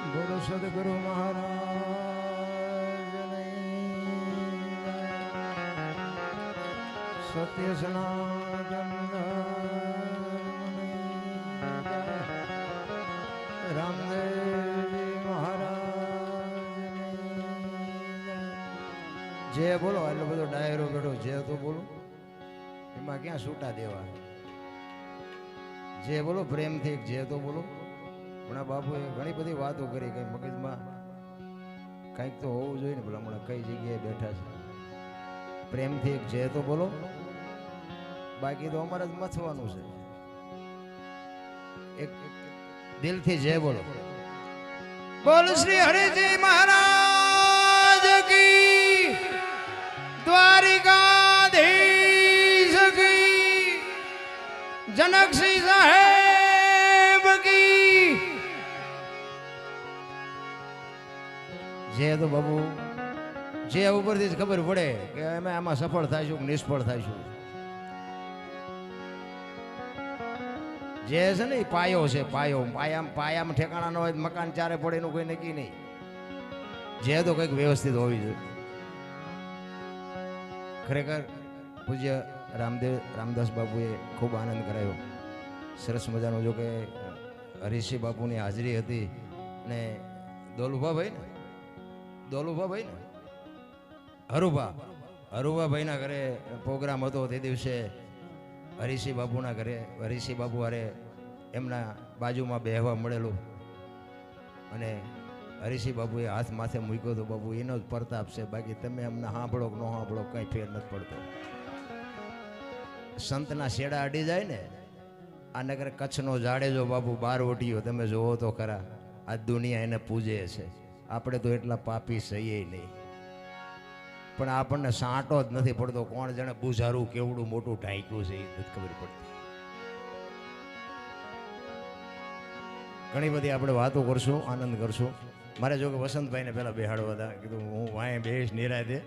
બોલો સદગુરુ મહારાજ સત્ય સનાતન રામદેવજી મહારાજ જે બોલો એટલો બધો ડાયરો બેઠો જે તો બોલો એમાં ક્યાં છૂટા દેવા જે બોલો પ્રેમથી જે તો બોલો હમણાં બાપુએ ઘણી બધી વાતો કરી કઈ મગજમાં કંઈક તો હોવું જોઈએ ને ભલા હમણાં કઈ જગ્યાએ બેઠા છે પ્રેમથી એક જે તો બોલો બાકી તો અમારે જ મથવાનું છે એક દિલથી જય બોલો બોલ શ્રી હરિજી મહારાજ કી દ્વારિકાધીશ કી જનકસિંહ સાહેબ કી જે તો બાબુ જે ઉપરથી જ ખબર પડે કે અમે આમાં સફળ થાઈશું કે નિષ્ફળ થાઈશું જે છે ને એ પાયો છે પાયો પાયામાં ઠેકાણા ન હોય મકાન ચારે પડે એનું કોઈ નક્કી નહીં જે તો કંઈક વ્યવસ્થિત હોવી જોઈએ ખરેખર પૂજ્ય રામદાસ બાપુએ ખૂબ આનંદ કરાયો સરસ મજાનો જો કે હરીશી બાપુની હાજરી હતી ને દોલુભાભાઈ ને હરુભાભાઈના ઘરે પ્રોગ્રામ હતો તે દિવસે હરીશી બાપુના ઘરે હરીશી બાપુ હારે એમના બાજુમાં બેહવા મળેલું અને હરીશી બાપુએ હાથ માથે મૂક્યો તો બાપુ એનો જ પ્રતાપ છે બાકી તમે અમને સાંભળો કે ન સાંભળો કંઈ ફેર નથી પડતો સંતના શેડા અડી જાય ને આ નગર કચ્છનો જાડેજો બાપુ બાર ઓટીયો તમે જોવો તો ખરા આ દુનિયા એને પૂજે છે આપણે તો એટલા પાપી સહીએ નહીં પણ આપણને સાંટો જ નથી પડતો કોણ જાણે બુઝારું કેવડું મોટું ઢાંક્યું છે એ નથી ખબર પડતી ઘણી બધી આપણે વાતો કરશું આનંદ કરશું મારે જો કે વસંતભાઈને પહેલાં બેહાડવા હતા કીધું હું વાંહે બેસ નિરાતે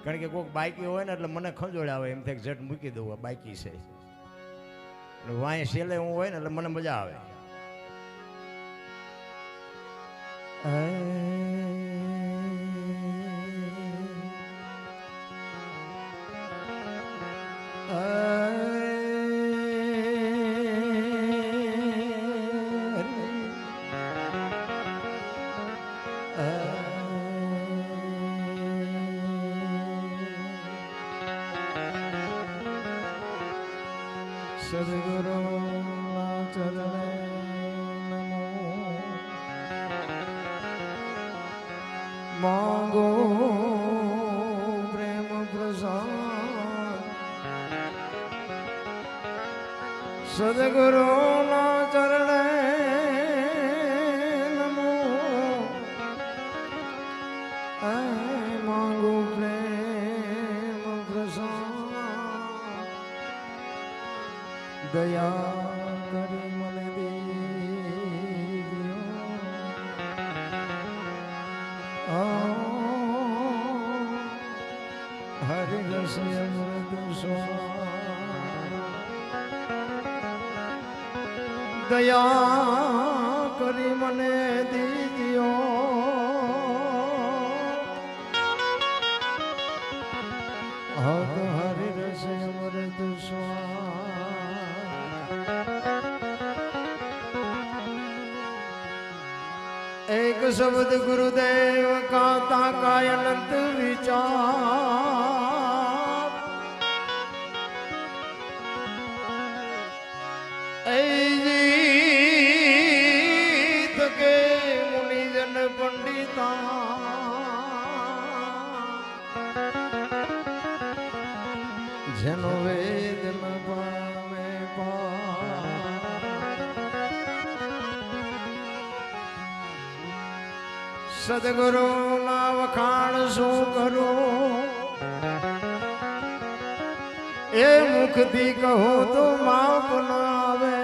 કારણ કે કોઈક બાઈકી હોય ને એટલે મને ખંજોળ આવે એમ થાય ઝટ મૂકી દઉં આ બાઈકી છે એટલે વાંહે છેલ્લે હું હોય ને એટલે મને મજા આવે સદગુરુ ચરણે નમો માંગો પ્રેમ પ્રસાદ સદગુરુ ચરણે નમો માંગો પ્રેમ પ્રસાદ દયા કરી મને દીજો હરિ રસિય મૃદુ દયા કરી મને દીજો હરિ રસિય મૃદુ एक शब्द गुरुदेव का ताका अनंत विचार जीत के मुनिजन पंडिता जनो वेद में पावे सदगुरु ना वखाण शू करो ए मुख दी कहो तो माप ना आवे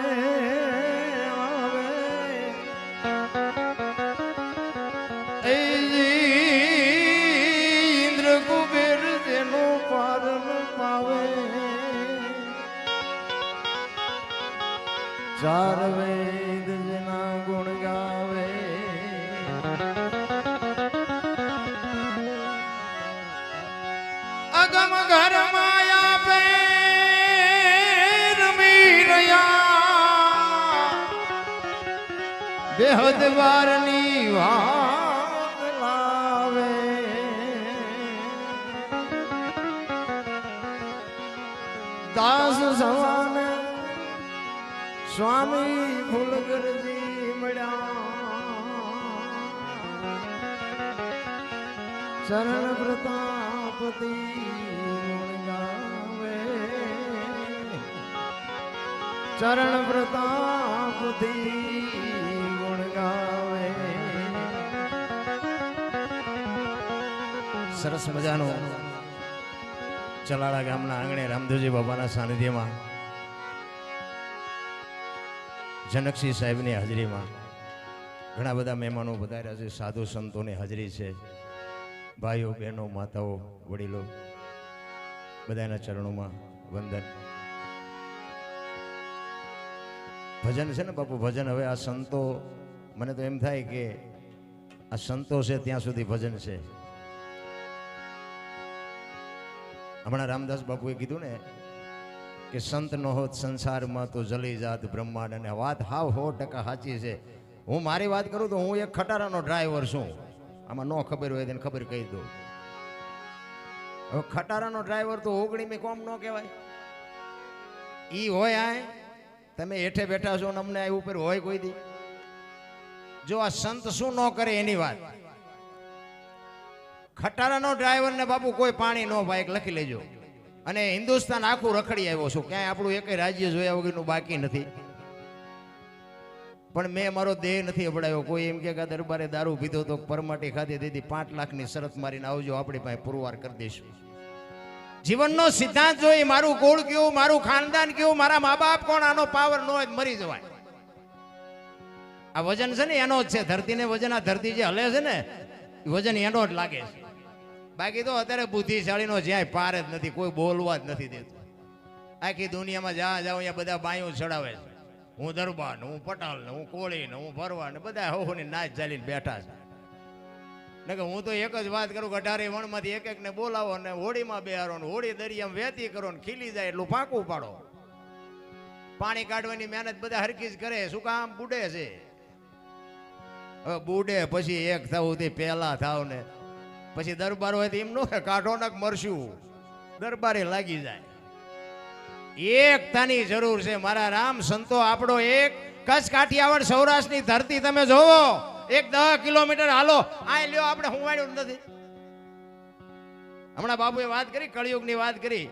इंद्र कुबेर जेनो पार न पावे चार वेद जना गुण गावे હદવારની વાત લાવે દાસ સવાન સ્વામી ફૂલગરજી મળ્યા ચરણ પ્રતાપતિ ગાવે ચરણ પ્રતાપતિ ગુણ ગાવે. સરસ મજાનું ચલાળા ગામના આંગણે રામદેવજી બાબાના સાનિધ્યમાં જનકસિંહ સાહેબની હાજરીમાં ઘણા બધા મહેમાનો પધાર્યા છે. સાધુ સંતોની હાજરી છે. ભાઈઓ બહેનો માતાઓ વડીલો બધાના ચરણોમાં વંદન. ભજન છે ને બાપુ, ભજન હવે આ સંતો, મને તો એમ થાય કે આ સંતો છે ત્યાં સુધી ભજન છે. હમણાં રામદાસ બાપુએ કીધું ને કે સંત નો હોત સંસારમાં તો જલી જાત બ્રહ્માંડ. અને વાત હાવ 100% સાચી છે. હું મારી વાત કરું તો હું એક ખટારાનો ડ્રાઈવર છું. આમાં ન ખબર હોય તેને ખબર કહી દઉં. હવે ખટારાનો ડ્રાઈવર તો ઓગણીમી કોમ ન કહેવાય. ઈ હોય આ તમે હેઠે બેઠા છો ને અમને આ ઉપર હોય કોઈ દી. જો આ સંત શું ન કરે એની વાત. ખટારાનો ડ્રાઈવર ને બાપુ કોઈ પાણી ન પાય લખી લેજો. અને હિન્દુસ્તાન આખું રખડી આવ્યો છું, ક્યાંય આપણું એક રાજ્ય જોયા વગરનું બાકી નથી. પણ મેં મારો દેહ નથી અપડાયો. કોઈ એમ કે દરબારે દારૂ પીધો તો પરમાટી ખાધી દીધી 5 લાખની શરત મારીને આવજો, આપણી પાસે પુરવાર કરી દઈશું. જીવનનો સિદ્ધાંત જોઈ મારું કુળ કેવું, મારું ખાનદાન કેવું, મારા મા બાપ કોણ, આનો પાવર ન હોય મરી જવાય. આ વજન છે ને એનો જ છે. ધરતીને વજન, આ ધરતી જે હલે છે ને વજન એનો જ લાગે છે. બાકી તો અત્યારે બુદ્ધિશાળીનો જ્યાં પાર જ નથી, કોઈ બોલવા જ નથી દેતું. આખી દુનિયામાં જ્યાં જાઉં ત્યાં બધા બાયું ચડાવે છે. હું દરબાર ને, હું પટાલ ને, હું કોળી ને, હું ભરવા ને, બધા હોની નાચ ચાલીને બેઠા છે. ને કે હું તો એક જ વાત કરું કે 18 વણમાંથી એક ને બોલાવો ને હોળીમાં બેહારો ને હોળી દરિયામાં વહેતી કરો ને ખીલી જાય એટલું પાકું પાડો. પાણી કાઢવાની મહેનત બધા હરકી જ કરે. શું કામ? બુડે છે. હવે બુડે પછી એક થવું તે પહેલા થાવ ને પછી દરબાર હોય તો એમ નો કાઢો નાક મરશું, દરબારે લાગી જાય. એકતાની જરૂર છે મારા રામ સંતો. આપણો એક કચ્છ કાઠિયાવાડ સૌરાષ્ટ્રની ધરતી તમે જોવો, એક 10 કિલોમીટર હાલો આ લ્યો, આપણે હુંવાડ્યું નથી. હમણાં બાપુએ વાત કરી, કળિયુગની વાત કરી.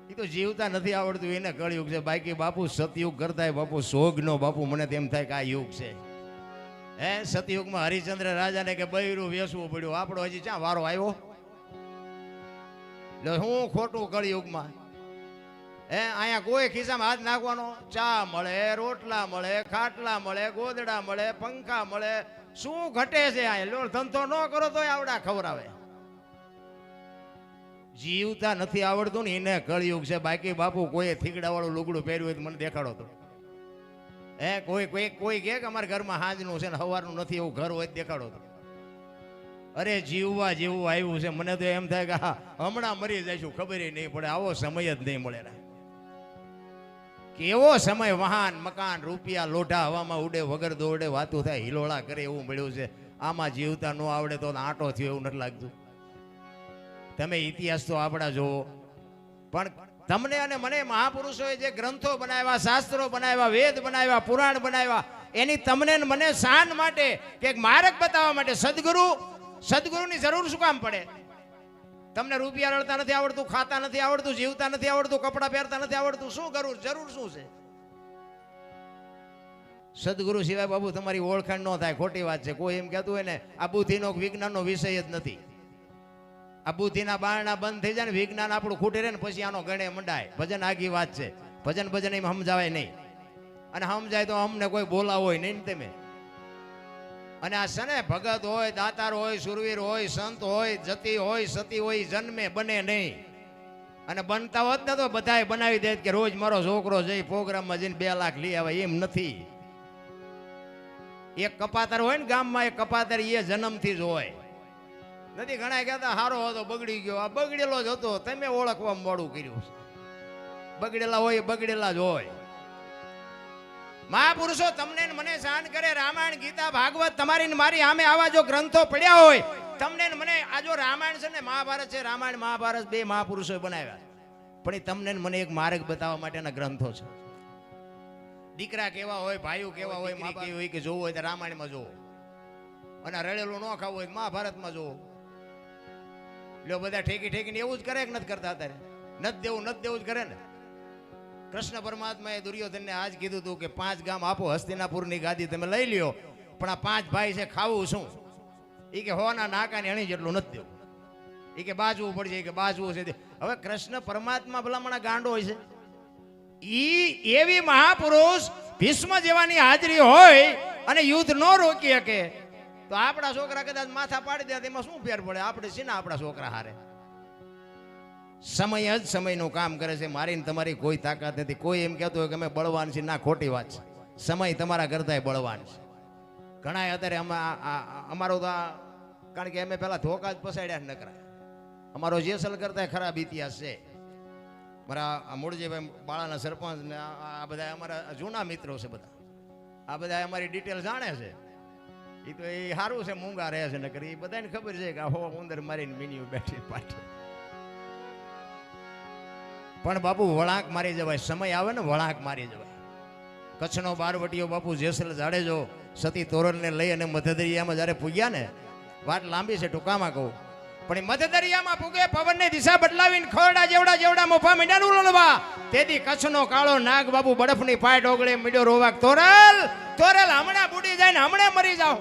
એ તો જીવતા નથી આવડતું એને કળિયુગ છે. બાકી બાપુ સતયુગ કરતા બાપુ સોગનો બાપુ મને તેમ થાય કે આ યુગ છે. હે સતયુગમાં હરિચંદ્ર રાજાને કે બૈરું વેસવું પડ્યું. આપણો હજી ક્યાં વારો આવ્યો? એટલે હું ખોટું કળિયુગમાં. હે અહીંયા કોઈ ખિસ્સામાં હાથ નાખવાનો, ચા મળે, રોટલા મળે, ખાટલા મળે, ગોદડા મળે, પંખા મળે. શું ઘટે છે? અહીંયા ધંધો ન કરો તો આવડા ખવરાવે. જીવતા નથી આવડતું ને એને કળિયુગ છે. બાકી બાપુ કોઈ થીગડા વાળું લુગડું પહેર્યું હોય તો મને દેખાડો તો. હે કોઈ કે અમારા ઘરમાં હાજનું છે ને સવારનું નથી, એવું ઘર હોય દેખાડો તો. અરે જીવવા જેવું આવ્યું છે. મને તો એમ થાય કે હમણાં મરી જઈશું, ખબર નહીં પડે. આવો સમય જ નહીં મળે. કેવો સમય! વાહન મકાન રૂપિયા લોઢા હવામાં ઉડે, વગર દોડે વાતું થાય, હિલોળા કરે એવું મળ્યું છે. આમાં જીવતા ન આવડે તો આંટો થયો એવું નથી લાગતું. તમે ઇતિહાસ તો આપણા જોવો, પણ તમને અને મને મહાપુરુષોએ જે ગ્રંથો બનાવ્યા, શાસ્ત્રો બનાવ્યા, વેદ બનાવ્યા, પુરાણ બનાવ્યા, એની તમને મને શાન માટે કે માર્ગ બતાવવા માટે સદગુરુની જરૂર શું કામ પડે? તમને રૂપિયા રડતા નથી આવડતું, ખાતા નથી આવડતું, જીવતા નથી આવડતું, કપડા પહેરતા નથી આવડતું, શું જરૂર શું છે? સદગુરુ સિવાય બાબુ તમારી ઓળખાણ ન થાય. ખોટી વાત છે. કોઈ એમ કહેતું હોય ને આ બુદ્ધિનો વિજ્ઞાનનો વિષય જ નથી. આ બુદ્ધિના બારણા બંધ થઈ જાય ને વિજ્ઞાન આપણું ખૂટી રહે ને પછી આનો ગણે મંડાય. ભજન આગી વાત છે. ભજન એમ સમજાવાય નહીં. અને સમજાય તો અમને કોઈ બોલાવો હોય નહીં તમે. અને આ છે ને ભગત હોય, દાતાર હોય, સુરવીર હોય, સંત હોય, જતી હોય, સતી હોય, જન્મે બને નહીં. અને બનતા હોત ને તો બધાએ બનાવી દે કે રોજ મારો છોકરો જઈ પ્રોગ્રામમાં જઈને 2 લાખ લઈ આવે. એમ નથી. એક કપાતર હોય ને ગામમાં, એક કપાતર એ જન્મથી જ હોય. નથી ઘણા કહેતા હારો હતો બગડી ગયો. આ બગડેલો જ હતો, તમે ઓળખવા મોડું કર્યું. બગડેલા હોય બગડેલા જ હોય. મહાપુરુષો તમને ને મને શાન કરે. રામાયણ, ગીતા, ભાગવત તમારી ને મારી સામે આવા જો ગ્રંથો પડ્યા હોય, તમને ને મને આ જો રામાયણ છે ને મહાભારત છે, રામાયણ મહાભારત બે મહાપુરુષોએ બનાવ્યા, પણ એ તમને ને મને એક માર્ગ બતાવવા માટેના ગ્રંથો છે. દીકરા કેવા હોય, ભાઈઓ કેવા હોય, મા કેવી હોય કે જોવું હોય તો રામાયણમાં જોવો, અને રડેલું ન ખાવું હોય મહાભારતમાં જોવો. લ્યો બધા ઠેકી ઠેકીને એવું જ કરે કે નથી કરતા? અત્યારે નથી દેવું જ કરે ને. કૃષ્ણ પરમાત્માએ દુર્યોધનને આજ કીધું હતું કે 5 ગામ આપો, હસ્તિનાપુરની ગાદી તમે લઈ લ્યો, પણ આ 5 ભાઈ છે ખાવું શું? એ કે હોના નાકાની અણી જેટલું નથી દેવું. એ કે બાજવું પડશે, કે બાજવું છે. હવે કૃષ્ણ પરમાત્મા ભલામણા ગાંડો હોય છે? ઈ એવી મહાપુરુષ ભીષ્મ જેવાની હાજરી હોય અને યુદ્ધ ન રોકી શકે તો આપણા છોકરા કદાચ માથા પાડી દે, એમાં શું ફેર પડે? આપણે છે ને આપણા છોકરા હારે. સમય જ સમયનું કામ કરે છે. મારી તમારી કોઈ તાકાત નથી. કોઈ એમ કહેતો હોય કે અમે બળવાન છીએ, ના, ખોટી વાત છે. સમય તમારા કરતાંય બળવાન છે. ઘણા અત્યારે અમારો તો કારણ કે અમે પેલા ધોકા જ પસાડ્યા ન કરાય. અમારો જેસલ કરતાંય ખરાબ ઇતિહાસ છે. મારા મૂળજીભાઈ બાળાના સરપંચ ને આ બધા અમારા જૂના મિત્રો છે. બધા આ બધા અમારી ડિટેલ જાણે છે. એ તો એ સારું છે, મૂંગા રહે છે. નકર એ બધાને ખબર છે કે હો ઉંદર મારીને મિનિયું બેઠી પાછી. પણ બાપુ વળાંક મારી જવાય. સમય આવે ને વળાંક મારી જવાય. કચ્છનો બારવટીયો બાપુ જેસલ જાડેજો સતી તોરલને લઈ અને મધદરિયામાં જ્યારે પૂગ્યા ને, વાત લાંબી છે, ટૂંકામાં કહું, પણ એ મધદરિયામાં પૂગે, પવનની દિશા બદલાવીને ખોરડા જેવડા મોફા મીંડાનું લણવા. તેથી કચ્છનો કાળો નાગ બાપુ બરફની પાટ ઓગળે મીડ્યો રોવા. તોરલ હમણાં બુડી જાય ને હમણાં મરી જાવ.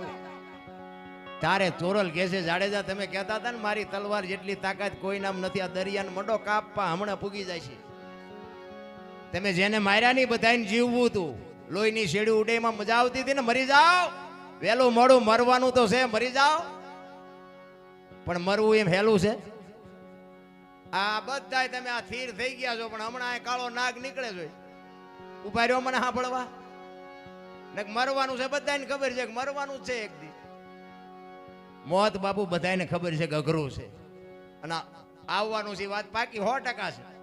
તારે તોરલ કહે છે, જાડેજા તમે કહેતા હતા ને મારી તલવાર જેટલી તાકાત કોઈ નામ નથી, આ દરિયાને મંડો કાપવા, હમણાં પૂગી જાય છે. તમે જેને માર્યા નહીં બધાને જીવવું હતું. લોહીની શેડી ઉડે એમાં મજા આવતી હતી ને. મરી જાઓ, વહેલું મોડું મરવાનું તો છે, મરી જાઓ. પણ મરવું એમ હેલું છે? આ બધા તમે આ થીર થઈ ગયા છો, પણ હમણાં કાળો નાગ નીકળે છે. ઉભા રહ્યો મને સાંભળવા. મરવાનું છે, બધાને ખબર છે કે મરવાનું છે. એક દી મોત બાપુ બધાને ખબર છે કે અઘરું છે, અને આવવાનું છે. વાત પાકી 100% છે.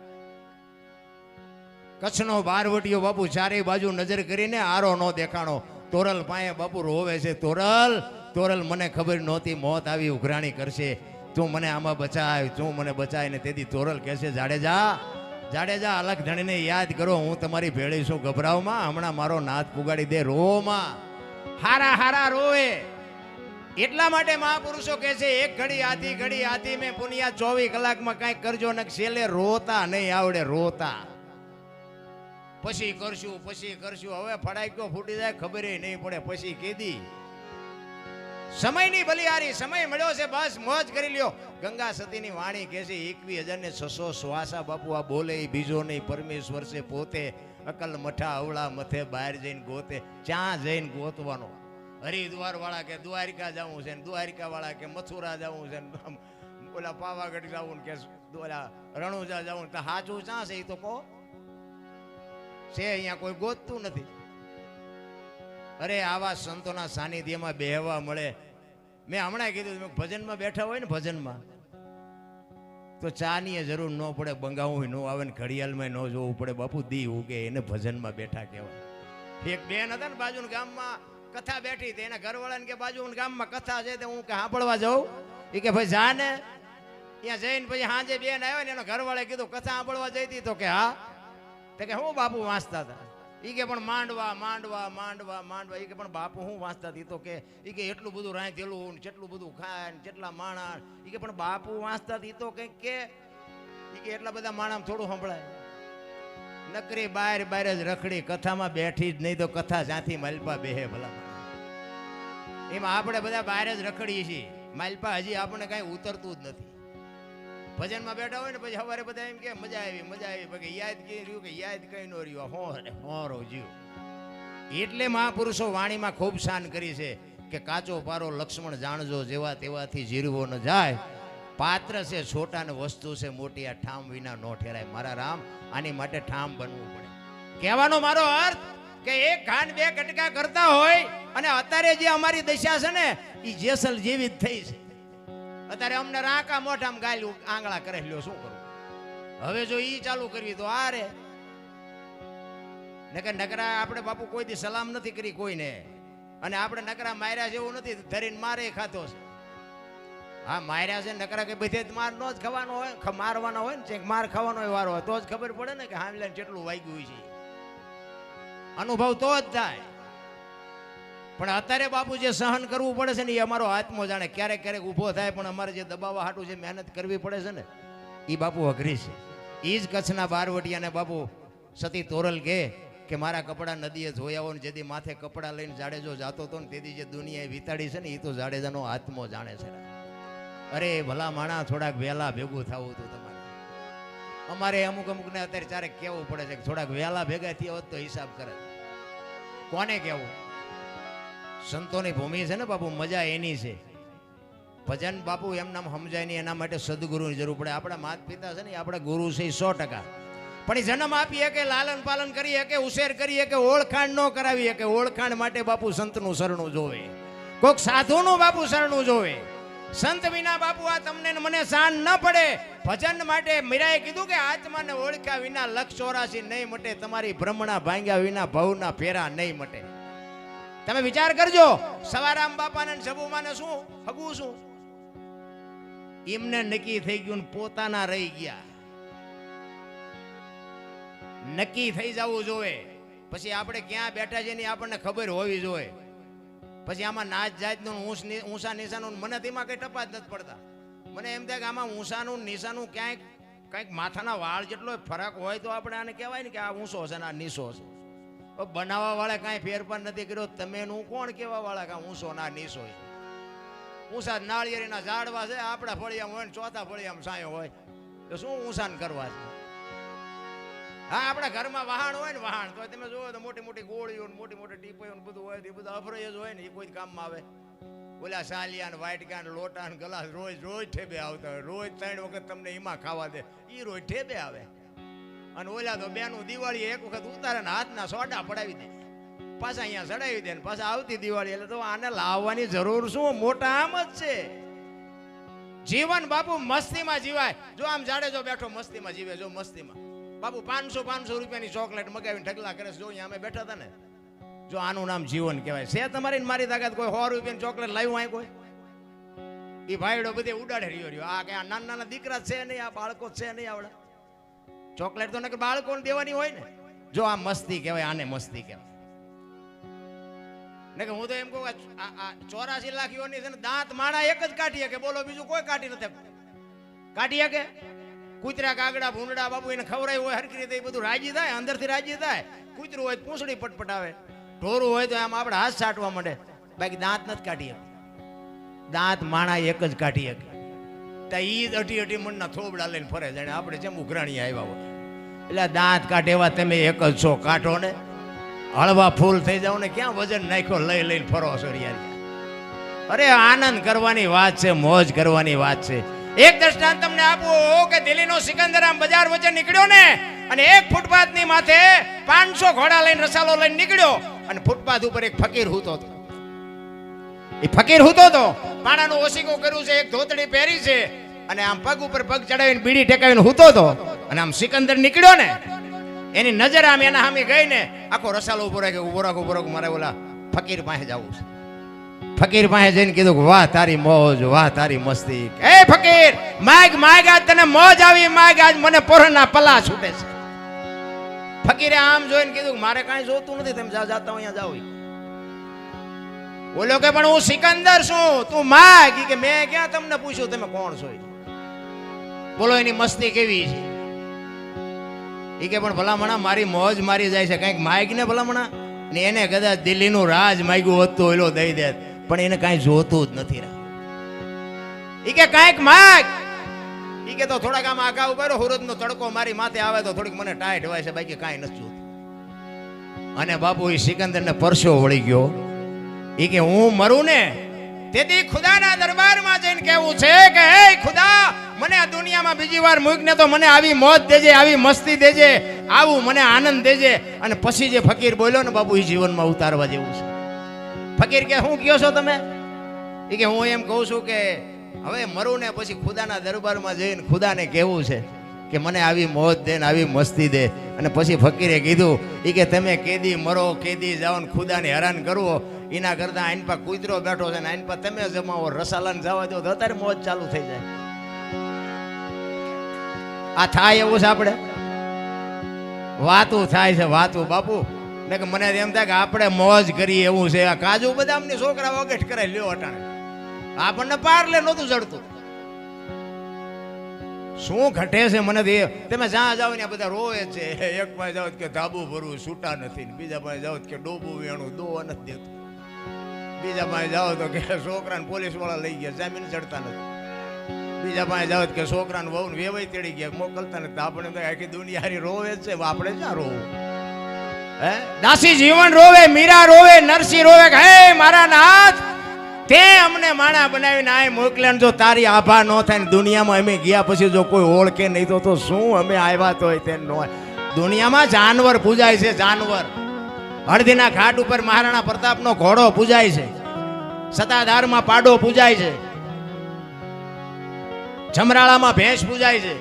કચ્છનો બારવટીયો બાપુ ચારેય બાજુ નજર કરીને આરો નો દેખાણો. તોરલ પાયે બાપુ રોવે છે. તોરલ મને ખબર નહોતી મોત આવી ઉઘરાણી કરશે, તું મને આમાં બચાય, તું મને બચાય. ને તેથી તોરલ કહે છે, જાડેજા અલગ ધણીને યાદ કરો, હું તમારી ભેળી છું, ગભરાવમાં, હમણાં મારો નાથ પુગાડી દે. રોમાં હારા રોવે. એટલા માટે મહાપુરુષો કહે છે, એક ઘડી આધી મેં પુનિયા 24 કલાકમાં કાંઈક કરજો ને છેલ્લે રોતા નહીં આવડે. રોતા પછી કરશું. હવે ફડાક્યો ફૂટી જાય ખબર નહીં પડે. પછી કેદી સમયની બલિહારી. સમય મળ્યો છે, બસ મોજ કરી લ્યો. ગંગા સતીની વાણી કહે છે, 21,600 શ્વાસા બાપુ આ બોલે બીજો નહીં, પરમેશ્વર છે પોતે. અકલ મઠા અવળા મથે બહાર જઈને ગોતે. ક્યાં જઈને ગોતવાનો? હરિદ્વાર વાળા કે દ્વારિકા જવું છે, દ્વારિકા વાળા કે મથુરા જવું છે, ઓલા પાવાગઢ જવું કે ઓલા રણુજા જવું. તો સાચું ક્યાં છે એ તો કહો. છે અહીંયા કોઈ ગોતતું નથી. અરે આવા સંતોના સાનિધ્યમાં બેહવા મળે. મેં હમણાં કીધું, ભજનમાં બેઠા હોય ને, ભજનમાં તો ચાની જરૂર ન પડે, બંગાવું ન આવે ને ઘડિયાળમાં ન જોવું પડે. બાપુ દી ઉગે એને ભજનમાં બેઠા કહેવાય. એક બેન હતા ને બાજુના ગામમાં કથા બેઠી હતી, એના ઘરવાળાને કે બાજુના ગામમાં કથા છે, તો હું કે સાંભળવા જાઉં. એ કે ભાઈ જા ને. ત્યાં જઈને પછી સાંજે બેન આવ્યો ને, એનો ઘરવાળાએ કીધું કથા સાંભળવા જઈ હતી? તો કે હા. તો કે હું બાપુ વાંચતા હતા. એ કે પણ માંડવા. એ કે પણ બાપુ હું વાંચતા હતી? તો કે એ કે એટલું બધું રાંધેલું, કેટલું બધું ખાય, કેટલા માણસ. એ કે પણ બાપુ વાંચતા હતી તો કંઈક કે એ કે એટલા બધા માણસ થોડું સંભળાય. નકરી બહાર જ રખડી, કથામાં બેઠી જ નહીં તો કથા જ્યાંથી માલપા બેહે ભલા. એમાં આપણે બધા બહાર જ રખડીએ છીએ. માલપા હજી આપણને કાંઈ ઉતરતું જ નથી. ભજનમાં બેઠા હોય ને પછી સવારે બધા એમ કે મજા આવી. પછી યાદ કઈ રહ્યું કે યાદ કઈ ન રહ્યું. હોરો જીવ. એટલે મહાપુરુષો વાણીમાં ખૂબ શાન કરી છે કે કાચો પારો લક્ષ્મણ જાણજો, જેવા તેવાથી જીરવો ન જાય. પાત્ર છે છોટા ને વસ્તુ છે મોટી, આ ઠામ વિના નો ઠેરાય. મારા રામ, આની માટે ઠામ બનવું પડે. કહેવાનો મારો અર્થ કે એક ઘાન બે કટકા કરતા હોય, અને અત્યારે જે અમારી દશા છે ને એ જેસલ જેવી જ થઈ છે. અત્યારે અમને રાકા મોઢામાં ગાલ્યું આંગળા કરે લ્યો, શું કરું હવે? જો ઈ ચાલુ કરવી તો આ રે નકર નકરા આપણે બાપુ કોઈ દી સલામ નથી કરી કોઈને, અને આપણે નકરા માર્યા જેવું નથી, ધરીને મારે ખાતો છે. હા માર્યા છે નકરા કે બધે માર નો જ ખાવાનો હોય, મારવાનો હોય ને માર ખાવાનો હોય વારો હોય તો જ ખબર પડે ને કે હામલે કેટલું વાગ્યું છે, અનુભવ તો જ થાય. પણ અત્યારે બાપુ જે સહન કરવું પડે છે ને એ અમારો આત્મો જાણે. ક્યારેક ક્યારેક ઊભો થાય પણ અમારે જે દબાવવા હાટું જે મહેનત કરવી પડે છે ને એ બાપુ અઘરી છે. એ જ કચ્છના બારવટિયાને બાપુ સતી તોરલ કે મારા કપડા નદીએ ધોયા હોય ને જેથી માથે કપડા લઈને જાડેજો જાતો હતો ને તેથી જે દુનિયાએ વિતાડી છે ને એ તો જાડેજાનો આત્મો જાણે છે. અરે ભલા માણા થોડાક વહેલા ભેગું થવું હતું તમારે. અમારે અમુક અમુકને અત્યારે ચારે કહેવું પડે છે કે થોડાક વહેલા ભેગા થયા હોત તો હિસાબ કરે. કોને કહેવું? સંતોની ભૂમિ છે ને બાપુ, મજા એની છે. ભજન બાપુ એમ નામ સમજાય નહીં, એના માટે સદગુરુની જરૂર પડે. આપણા માતા પિતા છે ને આપણા ગુરુ છે 100%. પણ એ જન્મ આપી શકે, લાલન પાલન કરી શકે, ઉછેર કરી શકે, ઓળખાણ ન કરાવી શકે. ઓળખાણ માટે બાપુ સંતનું શરણું જોવે, કોઈક સાધુનું બાપુ શરણું જોવે. સંત વિના બાપુ આ તમને મને શાન ન પડે. ભજન માટે મીરાએ કીધું કે આત્માને ઓળખ્યા વિના 184 નહીં મટે, તમારી ભ્રમણા ભાંગ્યા વિના ભવના ફેરા નહીં મટે. તમે વિચાર કરજો, સવારામ બાપાને જબુમાને શું હગું શું એમને નક્કી થઈ ગયું ને પોતાના રહી ગયા. નક્કી થઈ જવું જોઈએ. પછી આપણે ક્યાં બેઠા છે ને આપણને ખબર હોવી જોઈએ. પછી આમાં નાચ જાતનું ઊંચા નિશાનું મને તેમાં કઈ ટપા જ નથી પડતા. મને એમ થાય કે આમાં ઊંચાનું નિશાનું ક્યાંક કંઈક માથાના વાળ જેટલો ફરક હોય તો આપણે આને કહેવાય ને કે આ ઊંચો છે ને આ નીચો છે. બનાવવા વાળા કાંઈ ફેરફાર નથી કર્યો. તમે હું કોણ કેવા વાળા કે ઊંચો ના નીચો છે? ઊંચા નાળિયેરીના ઝાડવા છે, આપણા ફળિયામાં હોય ને ચોથા ફળિયામાં સાયો હોય તો શું ઊંચાન કરવા છે? હા આપણા ઘરમાં વહાણ હોય ને વહાણ તો તમે જોવો તો મોટી મોટી ગોળીઓ મોટી મોટી ટીપોઈઓ બધું હોય એ બધું અફરજ હોય ને એ કોઈ કામમાં આવે. ઓલા સાલિયા ને વાટકા ને લોટા ને ગલાસ રોજ રોજ ઠેબે આવતા હોય. રોજ 3 વખત તમને એમાં ખાવા દે, એ રોજ ઠેબે આવે. અને ઓલા તો બેનું દિવાળી એક વખત ઉતારે ને હાથના સોડા પડાવી દે, પાછા અહીંયા ચડાવી દે ને પાછા આવતી દિવાળી. એટલે તો આને લાવવાની જરૂર શું? મોટા આમ જ છે. જીવન બાપુ મસ્તીમાં જીવાય. જો આમ જાડેજો બેઠો મસ્તીમાં જીવે. જો મસ્તીમાં બાપુ 500 રૂપિયાની ચોકલેટ મગાવીને ઢગલા કરે છે. જો અહીંયા અમે બેઠા હતા ને, જો આનું નામ જીવન કહેવાય. છે તમારી મારી તાકાત કોઈ 100 રૂપિયાની ચોકલેટ લાવ્યું હોય કોઈ? એ ભાઈડો બધે ઉડાડે રહ્યો. આ કે આ નાના નાના દીકરા છે નહીં, આ બાળકો છે નહીં. આવડા ચોકલેટ તો નકર બાળકોને દેવાની હોય ને. જો આ મસ્તી કહેવાય, આને મસ્તી કહેવાય. ને કે હું તો એમ કહું આ 84 લાખીઓની છે ને દાંત માણા એક જ કાઢી શકે. બોલો બીજું કોઈ કાઢી નથી કાઢી શકે. કૂતરા કાગડા ભૂંડડા બાપુ એને ખવડાવ્યું હોય હરખી રીતે એ બધું રાજી થાય, અંદરથી રાજી થાય. કૂતરું હોય પૂંછડી પટપટાવે, ઢોરું હોય તો આમ આપણે હાથ સાટવા માંડે. બાકી દાંત નથી કાઢી શકે. દાંત માણા એક જ કાઢી શકે. તો ઈ જ અઢી મણના થોબડા લઈને ફરે જાણે આપણે જેમ ઉઘરાણી આવ્યા હોય. એટલે દાંત કાઢેવા તમે એક જ છો. કાઢો ને હળવા ફૂલ થઈ જાવ ને ક્યાં વજન નાખ્યો લઈ લઈને ફરો છો યાર. અરે આનંદ કરવાની વાત છે, મોજ કરવાની વાત છે. એક દ્રષ્ટાંત તમને આપું કે દિલ્હીનો સિકંદર આમ બજાર વચ્ચે નીકળ્યો ને અને એક ફૂટપાથની માથે 500 ઘોડા લઈને રસાલો લઈને નીકળ્યો અને ફૂટપાથ ઉપર એક ફકીર હૂતો હતો. એ ફકીર હૂતો હતો, પાણાનું ઓશીકું કર્યું છે, એક ધોતડી પહેરી છે અને આમ પગ ઉપર પગ ચડાવીને બીડી ટેકાવીને હૂતો હતો. અને આમ સિકંદર નીકળ્યો ને એની નજર આમ એના સામે ગઈ ને આખો રસાલો ઉભો રાખ્યો. ઉભો રાખો મારે ઓલા ફકીર પાસે જવું છે. ફકીર પાસે જઈને કીધું કે વાહ તારી મોજ, વાહ તારી મસ્તી. એ ફકીર માગ માગ, આજ તને મોજ આવી, માગ આજ મને પોરના પલા છૂટે છે. ફકીરે આમ જોઈને કીધું મારે કાંઈ જોતું નથી, તમે જાતા અહીંયા જાઓ. બોલો કે પણ હું સિકંદર છું, તું માગ. કે મેં ક્યાં તમને પૂછ્યું તમે કોણ છો? બોલો એની મસ્તી કેવી છે? એ કે પણ ભલામણા મારી મોજ મારી જાય છે, કંઈક માગ ને ભલામણા. ને એને કદાચ દિલ્હીનું રાજ માગ્યું હોત તો એલો દઈ દે, પણ એને કાંઈ જોતું જ નથી. એ કે કાંઈક માગ. એ કે તો થોડાક આમ આગા ઉભા રહો, હુરતનો તડકો મારી માથે આવે તો થોડીક મને ટાઈટ હોય છે, બાકી કાંઈ નથી જોતું. અને બાપુ એ સિકંદરને પરસ્યો વળી ગયો. એ કે હું મરું ને તેથી ખુદાના દરબારમાં જઈને કહેવું છે કે હે ખુદા, મને આ દુનિયામાં બીજી વાર મૂકને તો મને આવી મોજ દેજે, આવી મસ્તી દેજે, આવું મને આનંદ દેજે. અને પછી જે ફકીર બોલ્યો ને બાપુ એ જીવનમાં ઉતારવા જેવું છે. ફકીર કે શું કહો છો તમે? એ કે હું એમ કહું છું કે હવે મરું ને પછી ખુદાના દરબારમાં જઈને ખુદાને કહેવું છે કે મને આવી મોજ દે ને આવી મસ્તી દે. અને પછી ફકીરે કીધું એ કે તમે કેદી મરો કેદી જાઓ ને ખુદાને હેરાન કરવો એના કરતાં આઈન પા કૂતરો બેઠો છે ને આઈન પા તમે જમાવો રસાલાને જવા દો તો અત્યારે મોજ ચાલુ થઈ જાય. આ થાય એવું છે આપણે વાતું થાય છે વાતું બાપુ ને કે મને એમ થાય કે આપણે મોજ કરીએ એવું છે. આ કાજુ બદામની છોકરા વગેટ કરે લ્યો અટાણે આપણને પારલે નહોતું ચડતું. શું ઘટે છે મને તમે જ્યાં જાઓ ને બધા રોવે છે. એક પાસે જાઓ કે ધાબુ ભરવું છૂટા નથી, બીજા પાસે જાઓ કે ડોબું વેણું દોવા નથી દેતું, બીજા પાસે જાઓ તો કે છોકરાને પોલીસ વાળા લઈ ગયા જામીન ચડતા નથી, બીજા પાસે જાઓ કે છોકરાને વહુ ને વેવાઈ તેડી ગયા મોકલતા નથી. આપણે આખી દુનિયા હારી રોવે જ છે, આપણે ક્યાં રોવું? હે દાસી જીવન રોવે, મીરા રોવે, નરસિંહ રોવે કે હે મારા નાથ તે અમને માણા બનાવીને આ મોકલ્યા. જો તારી આભા ન થાય ને દુનિયામાં અમે ગયા પછી જો કોઈ ઓળખે નહીં તો શું અમે આવ્યા તો તે ન. દુનિયામાં જાનવર પૂજાય છે, જાનવર. હળદીના ઘાટ ઉપર મહારાણા પ્રતાપનો ઘોડો પૂજાય છે, સતાધારમાં પાડો પૂજાય છે, જમરાળામાં ભેંસ પૂજાય છે,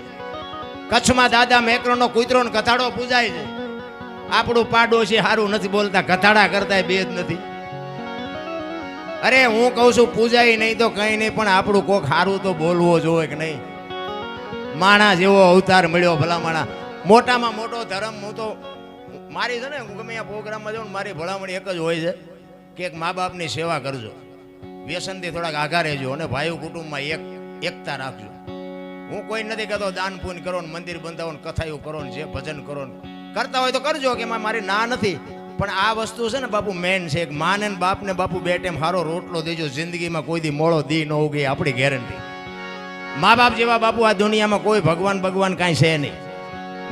કચ્છમાં દાદા મેકરણનો કૂતરો ને કથાડો પૂજાય છે. આપણું પાડો છે સારું નથી બોલતા, કથાડા કરતા બે જ નથી. અરે હું કહું છું પૂજાય નહીં તો કઈ નહીં, પણ આપણું કોક સારું તો બોલવો જોઈએ કે નહીં? માણા જેવો અવતાર મળ્યો ભલા માણા. મોટામાં મોટો ધર્મ હું તો મારી છે ને હું ગમે અહીંયા પ્રોગ્રામમાં જાઉં ને મારી ભલામણી એક જ હોય છે કે એક મા બાપની સેવા કરજો, વ્યસનથી થોડાક આઘા રહેજો અને ભાઈઓ કુટુંબમાં એકતા રાખજો. હું કોઈ નથી કહેતો દાન પુણ્ય કરો ને મંદિર બંધાવો ને કથાયું કરો ને જે ભજન કરો ને કરતા હોય તો કરજો, કે મારી ના નથી. પણ આ વસ્તુ છે ને બાપુ મેન છે. એક માને ને બાપને બાપુ બે ટાઈમ સારો રોટલો દેજો, જિંદગીમાં કોઈ દી મોળો દી ન ઉગે આપણી ગેરંટી. મા બાપ જેવા બાપુ આ દુનિયામાં કોઈ ભગવાન કાંઈ છે નહીં.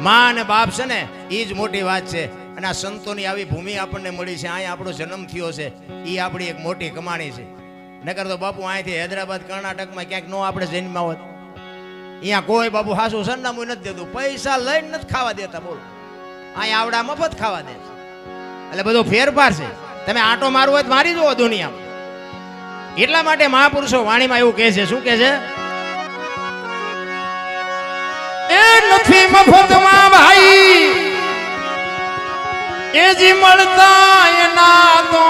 મા અને બાપ છે ને એ જ મોટી વાત છે. અને આ સંતોની આવી ભૂમિ આપણને મળી છે, અહીંયા આપણો જન્મ થયો છે, એ આપણી એક મોટી કમાણી છે. નકર તો બાપુ અહીંથી હૈદરાબાદ કર્ણાટકમાં ક્યાંક નો આપણે જન્મમાં હોત. અહીંયા કોઈ બાપુ હાસું સરનામું નથી દેતું, પૈસા લઈને નથી ખાવા દેતા. બોલો અહીંયા આવડા મફત ખાવા દે છે. એટલે બધો ફેરફાર છે. તમે આટો મારવો હોય તો મારી જુઓ દુનિયામાં. એટલા માટે મહાપુરુષો વાણીમાં એવું કહે છે, શું કહે છે? એ નથી મફતમાં ભાઈ એ જી મળતા એના તો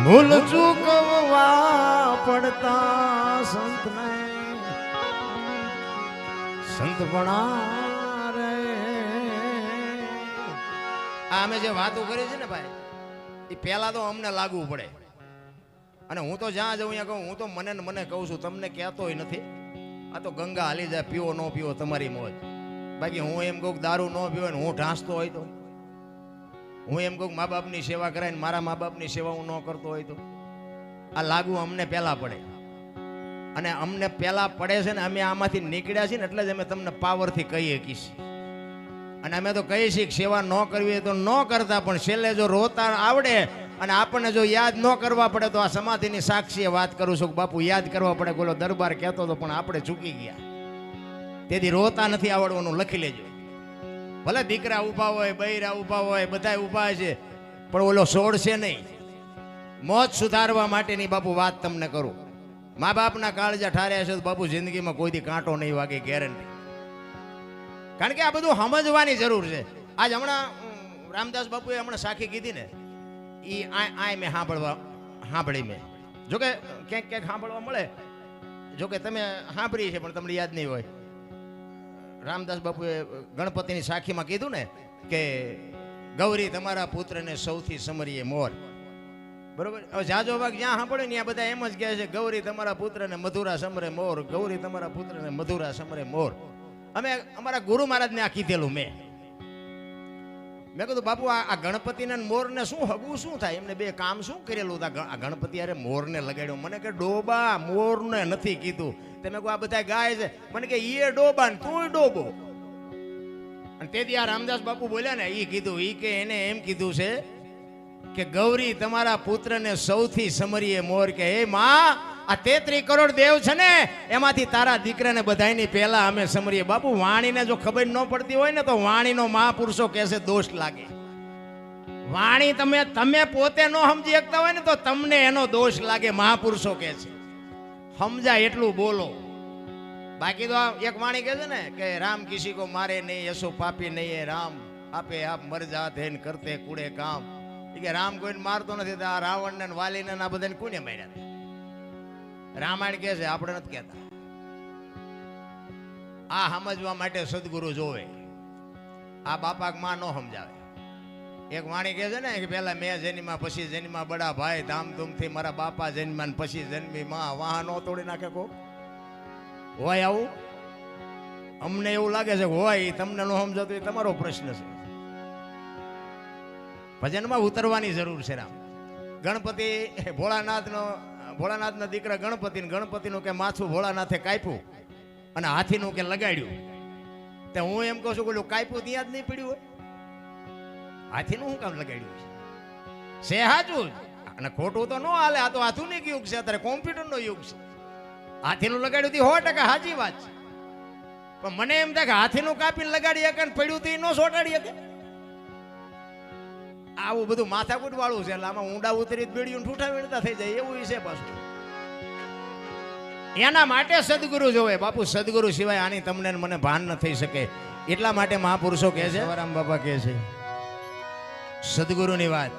ભૂલ ચૂકવવા પડતા સંતને સંતપણા રે. આ અમે જે વાતો કરી છે ને ભાઈ, એ પહેલા તો અમને લાગવું પડે. અને હું તો જ્યાં જઉં ત્યાં કહું, હું તો મને કહું છું, તમને કહેતોય નથી. આ તો ગંગા હાલી જાય, પીવો ન પીવો તમારી મોજ. બાકી હું એમ કહું દારૂ ન પીવો ને હું ઢાંસતો હોય તો, હું એમ કહું મા બાપની સેવા કરાય ને મારા મા બાપની સેવા હું ન કરતો હોય તો, આ લાગુ અમને પહેલા પડે. અને અમને પહેલા પડે છે ને અમે આમાંથી નીકળ્યા છીએ ને એટલે જ અમે તમને પાવરથી કહીએ કીશી. અને અમે તો કહીએ છીએ કે સેવા ન કરવી હોય તો ન કરતા, પણ છેલ્લે જો રોતા આવડે અને આપણને જો યાદ ન કરવા પડે તો આ સમાધિની સાક્ષીએ વાત કરું છું કે બાપુ યાદ કરવા પડે. બોલો દરબાર કહેતો હતો પણ આપણે ચૂકી ગયા. તેથી રોતા નથી આવડવાનું લખી લેજો. ભલે દીકરા ઊભા હોય, બૈરા ઊભા હોય, બધા ઊભા છે, પણ ઓલો છોડશે નહીં. મોજ સુધારવા માટેની બાપુ વાત તમને કરું. મા બાપના કાળજા ઠાર્યા છે તો બાપુ જિંદગીમાં કોઈથી કાંટો નહીં વાગે, ગેરંટી. કારણ કે આ બધું સમજવાની જરૂર છે. આજ હમણાં રામદાસ બાપુએ હમણાં સાખી કીધી ને, એ આ મેં સાંભળી મેં. જોકે ક્યાંક સાંભળવા મળે, જોકે તમે સાંભળી છે પણ તમને યાદ નહીં હોય. રામદાસ બાપુએ ગણપતિની સાખીમાં કીધું ને કે ગૌરી તમારા પુત્રને સૌથી સમરીએ મોર. બરોબર? હવે જાજો ભાગ જ્યાં સાંભળે ને ત્યાં બધા એમ જ કહે છે ગૌરી તમારા પુત્રને મધુરા સમરે મોર, ગૌરી તમારા પુત્રને મધુરા સમરે મોર. અમે અમારા ગુરુ મહારાજને આ કીધેલું મેં કીધું બાપુ આ ગણપતિને મોરને શું હગવું શું થાય? એમને બે કામ શું કરેલું હતા? આ ગણપતિ અરે મોરને લગાડ્યો. મને કે ડોબા મોરને નથી કીધું. તમે કહો આ બધા ગાય છે, મને કે એ ડોબા ને તું ડોબો. અને તેથી આ રામદાસ બાપુ બોલ્યા ને એ કીધું, એ કે એને એમ કીધું છે કે ગૌરી તમારા પુત્રને સૌથી સમરીએ મોર. કે હે માં, આ 33 કરોડ દેવ છે ને એમાંથી તારા દીકરાને બધાની પહેલા અમે સમરીએ. બાપુ વાણીને જો ખબર ન પડતી હોય ને તો વાણીનો મહાપુરુષો કહેશે દોષ લાગે. વાણી તમે પોતે ન સમજી શકતા હોય ને તો તમને એનો દોષ લાગે. મહાપુરુષો કહે છે સમજાય એટલું બોલો. બાકી તો એક વાણી કહે છે ને કે રામ કિસી કો મારે નહીં, યશો પાપી નહીં હે રામ, આપે આપ મર જાત હે કરતે કુડે કામ. કે રામ કોઈને મારતો નથી, આ રાવણ ને વાલી ને આ બધાને કોને માર્યા? રામાયણ કહે છે, આપણે નથી કહેતા. આ સમજવા માટે સદગુરુ જોવે, આ બાપા માં ન સમજાવે. એક વાણી કહે છે ને કે પેલા મેં જન્મા પછી જન્મા બડા ભાઈ, ધામધૂમથી મારા બાપા જન્મા ને પછી જન્મી માં, વાહનો તોડી નાખે કો હોય આવું? અમને એવું લાગે છે કે હોય, તમને ન સમજાતું એ તમારો પ્રશ્ન છે. ભજનમાં ઉતરવાની જરૂર છે. રામ ગણપતિ ભોળાનાથના દીકરા ગણપતિનું કે માથું ભોળાનાથે કાપ્યું અને હાથીનું કે લગાડ્યું. તે હું એમ કહું છું કે કાપ્યું ત્યાં જ નહીં પડ્યું હોય, હાથીનું શું કામ લગાડ્યું છે? સાચું અને ખોટું તો ન હાલે. આ તો આધુનિક યુગ છે, અત્યારે કોમ્પ્યુટરનો યુગ છે. હાથીનું લગાડ્યું હતી 100% સાચી વાત છે, પણ મને એમ થાય કે હાથીનું કાપીને લગાડી શકે ને પડ્યું તો ન સોટાડી શકે. આવું બધું માથાકૂટ વાળું છે, એટલે આમાં ઊંડા ઉતરી બેડીયું ઠૂઠા વીણતા થઈ જાય એવું છે પાછું. એના માટે સદગુરુ જોવે બાપુ. સદગુરુ સિવાય આની તમને મને ભાન ન થઈ શકે. એટલા માટે મહાપુરુષો કહે છે, સવારામ બાપા કહે છે સદગુરુની વાત.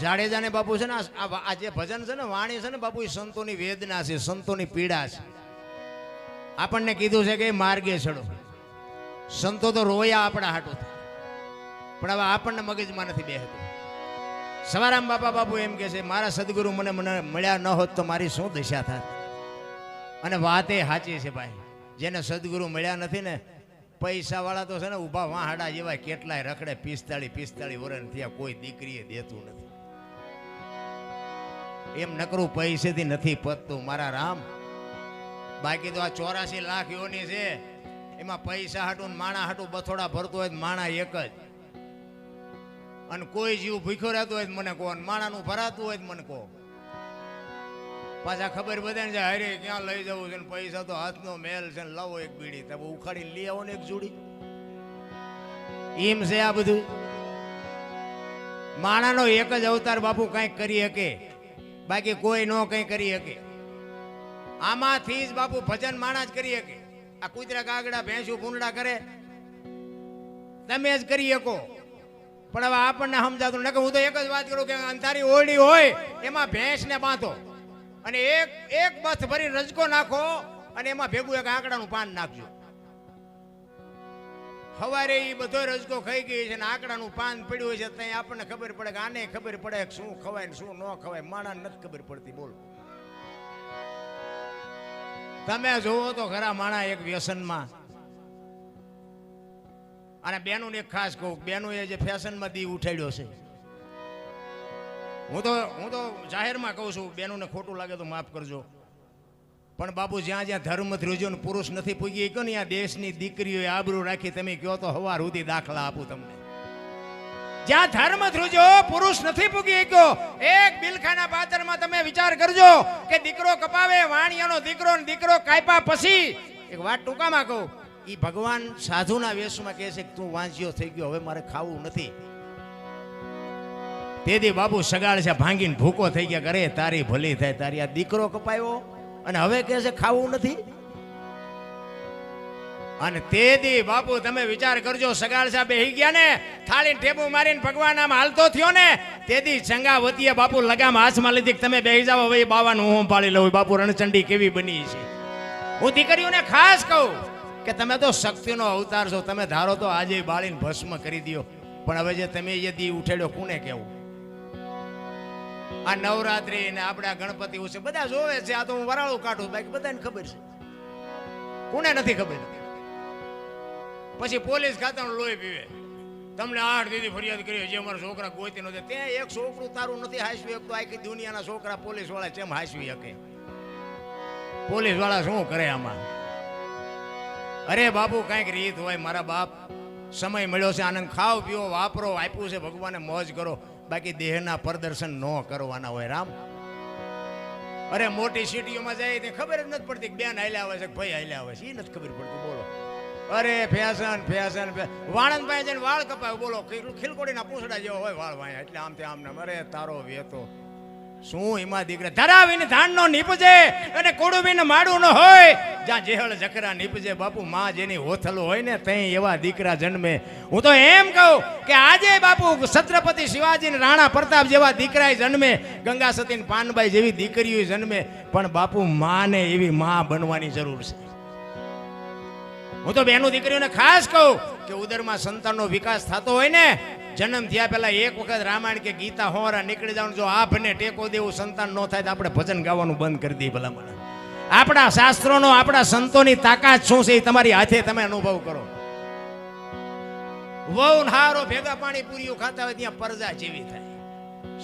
જાડેજાને બાપુ છે ને આ જે ભજન છે ને, વાણી છે ને બાપુ, એ સંતોની વેદના છે, સંતોની પીડા છે. આપણને કીધું છે કે માર્ગે ચડો. સંતો તો રોયા આપણા હાટું, પણ હવે આપણને મગજમાં નથી બેહતું. સવારામ બાપા બાપુ એમ કે છે, મારા સદગુરુ મને મળ્યા ન હોત તો મારી શું દશા થાત. અને વાત એ સાચી છે ભાઈ. જેને સદગુરુ મળ્યા નથી ને, પૈસા વાળા તો છે ને ઊભા વાહાડા જેવા કેટલાય રખડે. 45 વર્ષ થયા, કોઈ દીકરીએ દેતું નથી. એમ નકરું પૈસેથી નથી પતતું મારા રામ. બાકી તો આ 84 લાખ યોની છે, એમાં પૈસા હાટું માણા હાટું બથોડા ભરતો હોય માણા એક જ. અને કોઈ જીવ ભૂખ્યો રહેતો હોય મને કહો, માણાનું ભરાતું હોય મને કહો. પાછા ખબર બધાને છે, હરે ક્યાં લઈ જવું છે, પૈસા તો હાથનો મેલ છે, લાવો એક બીડી, તમે ઉખાડીને લઈ આવો ને એક જોડી. એમ છે આ બધું. માણાનો એક જ અવતાર બાપુ કંઈક કરી શકે, બાકી કોઈ નો કંઈ કરી શકે. આમાંથી જ બાપુ ભજન માણા જ કરી શકે. આ કૂતરા કાગડા ભેંસું ભૂંડા કરે તમે જ કરી શકો. પણ હવે આપણને સમજાતું ન. હું તો એક જ વાત કરું કે અંધારી ઓરડી હોય એમાં ભેંસને બાંધો અને એક બથ ભરી રજકો નાખો અને એમાં ભેગું એક આંકડાનું પાન નાખજો. સવારે એ બધો રજકો ખાઈ ગઈ છે ને આંકડાનું પાન પડ્યું છે, ત્યાં આપણને ખબર પડે કે આને ખબર પડે શું ખવાય ને શું ન ખવાય. માણસને નથી ખબર પડતી. બોલો તમે જોવો તો ખરા માણા એક વ્યસનમાં. અને બેનું એક ખાસ કહું, બેનું એ જે ફેશનમાં દી ઉઠાડ્યો છે, હું તો જાહેરમાં કહું છું, બેનું ખોટું લાગે તો માફ કરજો, પણ બાપુ જ્યાં જ્યાં ધર્મ ધ્રુજો ને પુરુષ નથી પૂગી ગયો ને, આ દેશની દીકરીઓએ આબરૂ રાખી. તમે કહો તો હવાર સુધી દાખલા આપું તમને. જ્યાં ધર્મ ધ્રુજો પુરુષ નથી પૂગી ગયો, એક બિલખાના પાત્રમાં તમે વિચાર કરજો કે દીકરો કપાવે વાણિયાનો દીકરો ને દીકરો કાપ્યા પછી. એક વાત ટૂંકામાં કહું, ઈ ભગવાન સાધુના વેશમાં કહે છે કે તું વાંચ્યો થઈ ગયો, હવે મારે ખાવું નથી. તેથી બાપુ સગાડ છે ભાંગીને ભૂકો થઈ ગયા. કરે તારી ભલી થાય, તારી આ દીકરો કપાયો અને હવે કહે છે ખાવું નથી. અને તેથી બાપુ તમે વિચાર કરજો, સગાડ સાહેબ બેહી ગયા ને, થાળી ટેબુ મારીને ભગવાન આમ હાલતો થયો ને, તેથી ચંગાવતીએ બાપુ લગામ હાથમાં લીધી. તમે બેહી જાવ, હવે બાવાનું હું પાડી લઉં. બાપુ રણચંડી કેવી બની છે. હું દીકરીઓને ખાસ કહું કે તમે તો શક્તિનો અવતાર છો. તમે ધારો તો આજે બાળીને ભસ્મ કરી દો, પણ હવે જે તમે એ દી ઉઠેડ્યો કોને કેવું? આ નવરાત્રી ને આપણે ગણપતિ ઉત્સવ બધા જોવે છે. આ તો હું વરાળું કાઢું, બાકી બધાને ખબર છે. કોને નથી ખબર? પછી પોલીસ ખાતાનું લોહી પીવે. તમને 8 દીદી ફરિયાદ કરી, જે અમારા છોકરા ગોતી નથી. ત્યાં એક છોકરું તારું નથી હાંસવી શકતો. આખી દુનિયાના છોકરા પોલીસ વાળા કેમ હાંસવી શકે? પોલીસ વાળા શું કરે આમાં? અરે બાપુ કઈક રીત હોય મારા બાપ. સમય મળ્યો છે, આનંદ ખાઓ પીઓ વાપરો, આપ્યું છે ભગવાને, મોજ કરો. બાકી દેહના પ્રદર્શન ન કરવાના હોય રામ. અરે મોટી સિટીઓમાં જાય તે ખબર જ નથી પડતી બેન હાલ્યા આવે છે કે ભાઈ હાલ્યા આવે છે, એ નથી ખબર પડતી. બોલો અરે ફેશન વાણંદ પાસે જઈને વાળ કપાય. બોલો ખીલકોડીના પૂંછડા જેવો હોય વાળ વાયા, એટલે આમ તે આમ. અરે તારો વેતો શું એમાં દીકરા ધરાવીને ધાન નો નીપજે અને કુડુબીને માડું ન હોય, જ્યાં જેહળ જકરા નીપજે બાપુ માં જેની હોથલો હોય ને ત્યાં એવા દીકરા જન્મે. હું તો એમ કહું કે આજે બાપુ છત્રપતિ શિવાજી ને રાણા પ્રતાપ જેવા દીકરા જન્મે, ગંગા સતી ને પાનબાઈ જેવી દીકરીઓ જન્મે, પણ બાપુ માને એવી માં બનવાની જરૂર છે. હું તો બેનું દીકરીઓને ખાસ કહું કે ઉદરમાં સંતાનનો વિકાસ થતો હોય ને, જન્મ થયા પહેલા એક વખત રામાયણ કે ગીતા હોરા નીકળી જવાનું. જો આપને ટેકો દેવું સંતાન ન થાય તો આપણે ભજન ગાવાનું બંધ કરી દઈએ. ભલા મને આપણા શાસ્ત્રોનો, આપણા સંતોની તાકાત શું છે એ તમારી હાથે તમે અનુભવ કરો. વહુ હારો ભેગા પાણી પૂરીઓ ખાતા હોય ત્યાં પરજા જેવી થાય.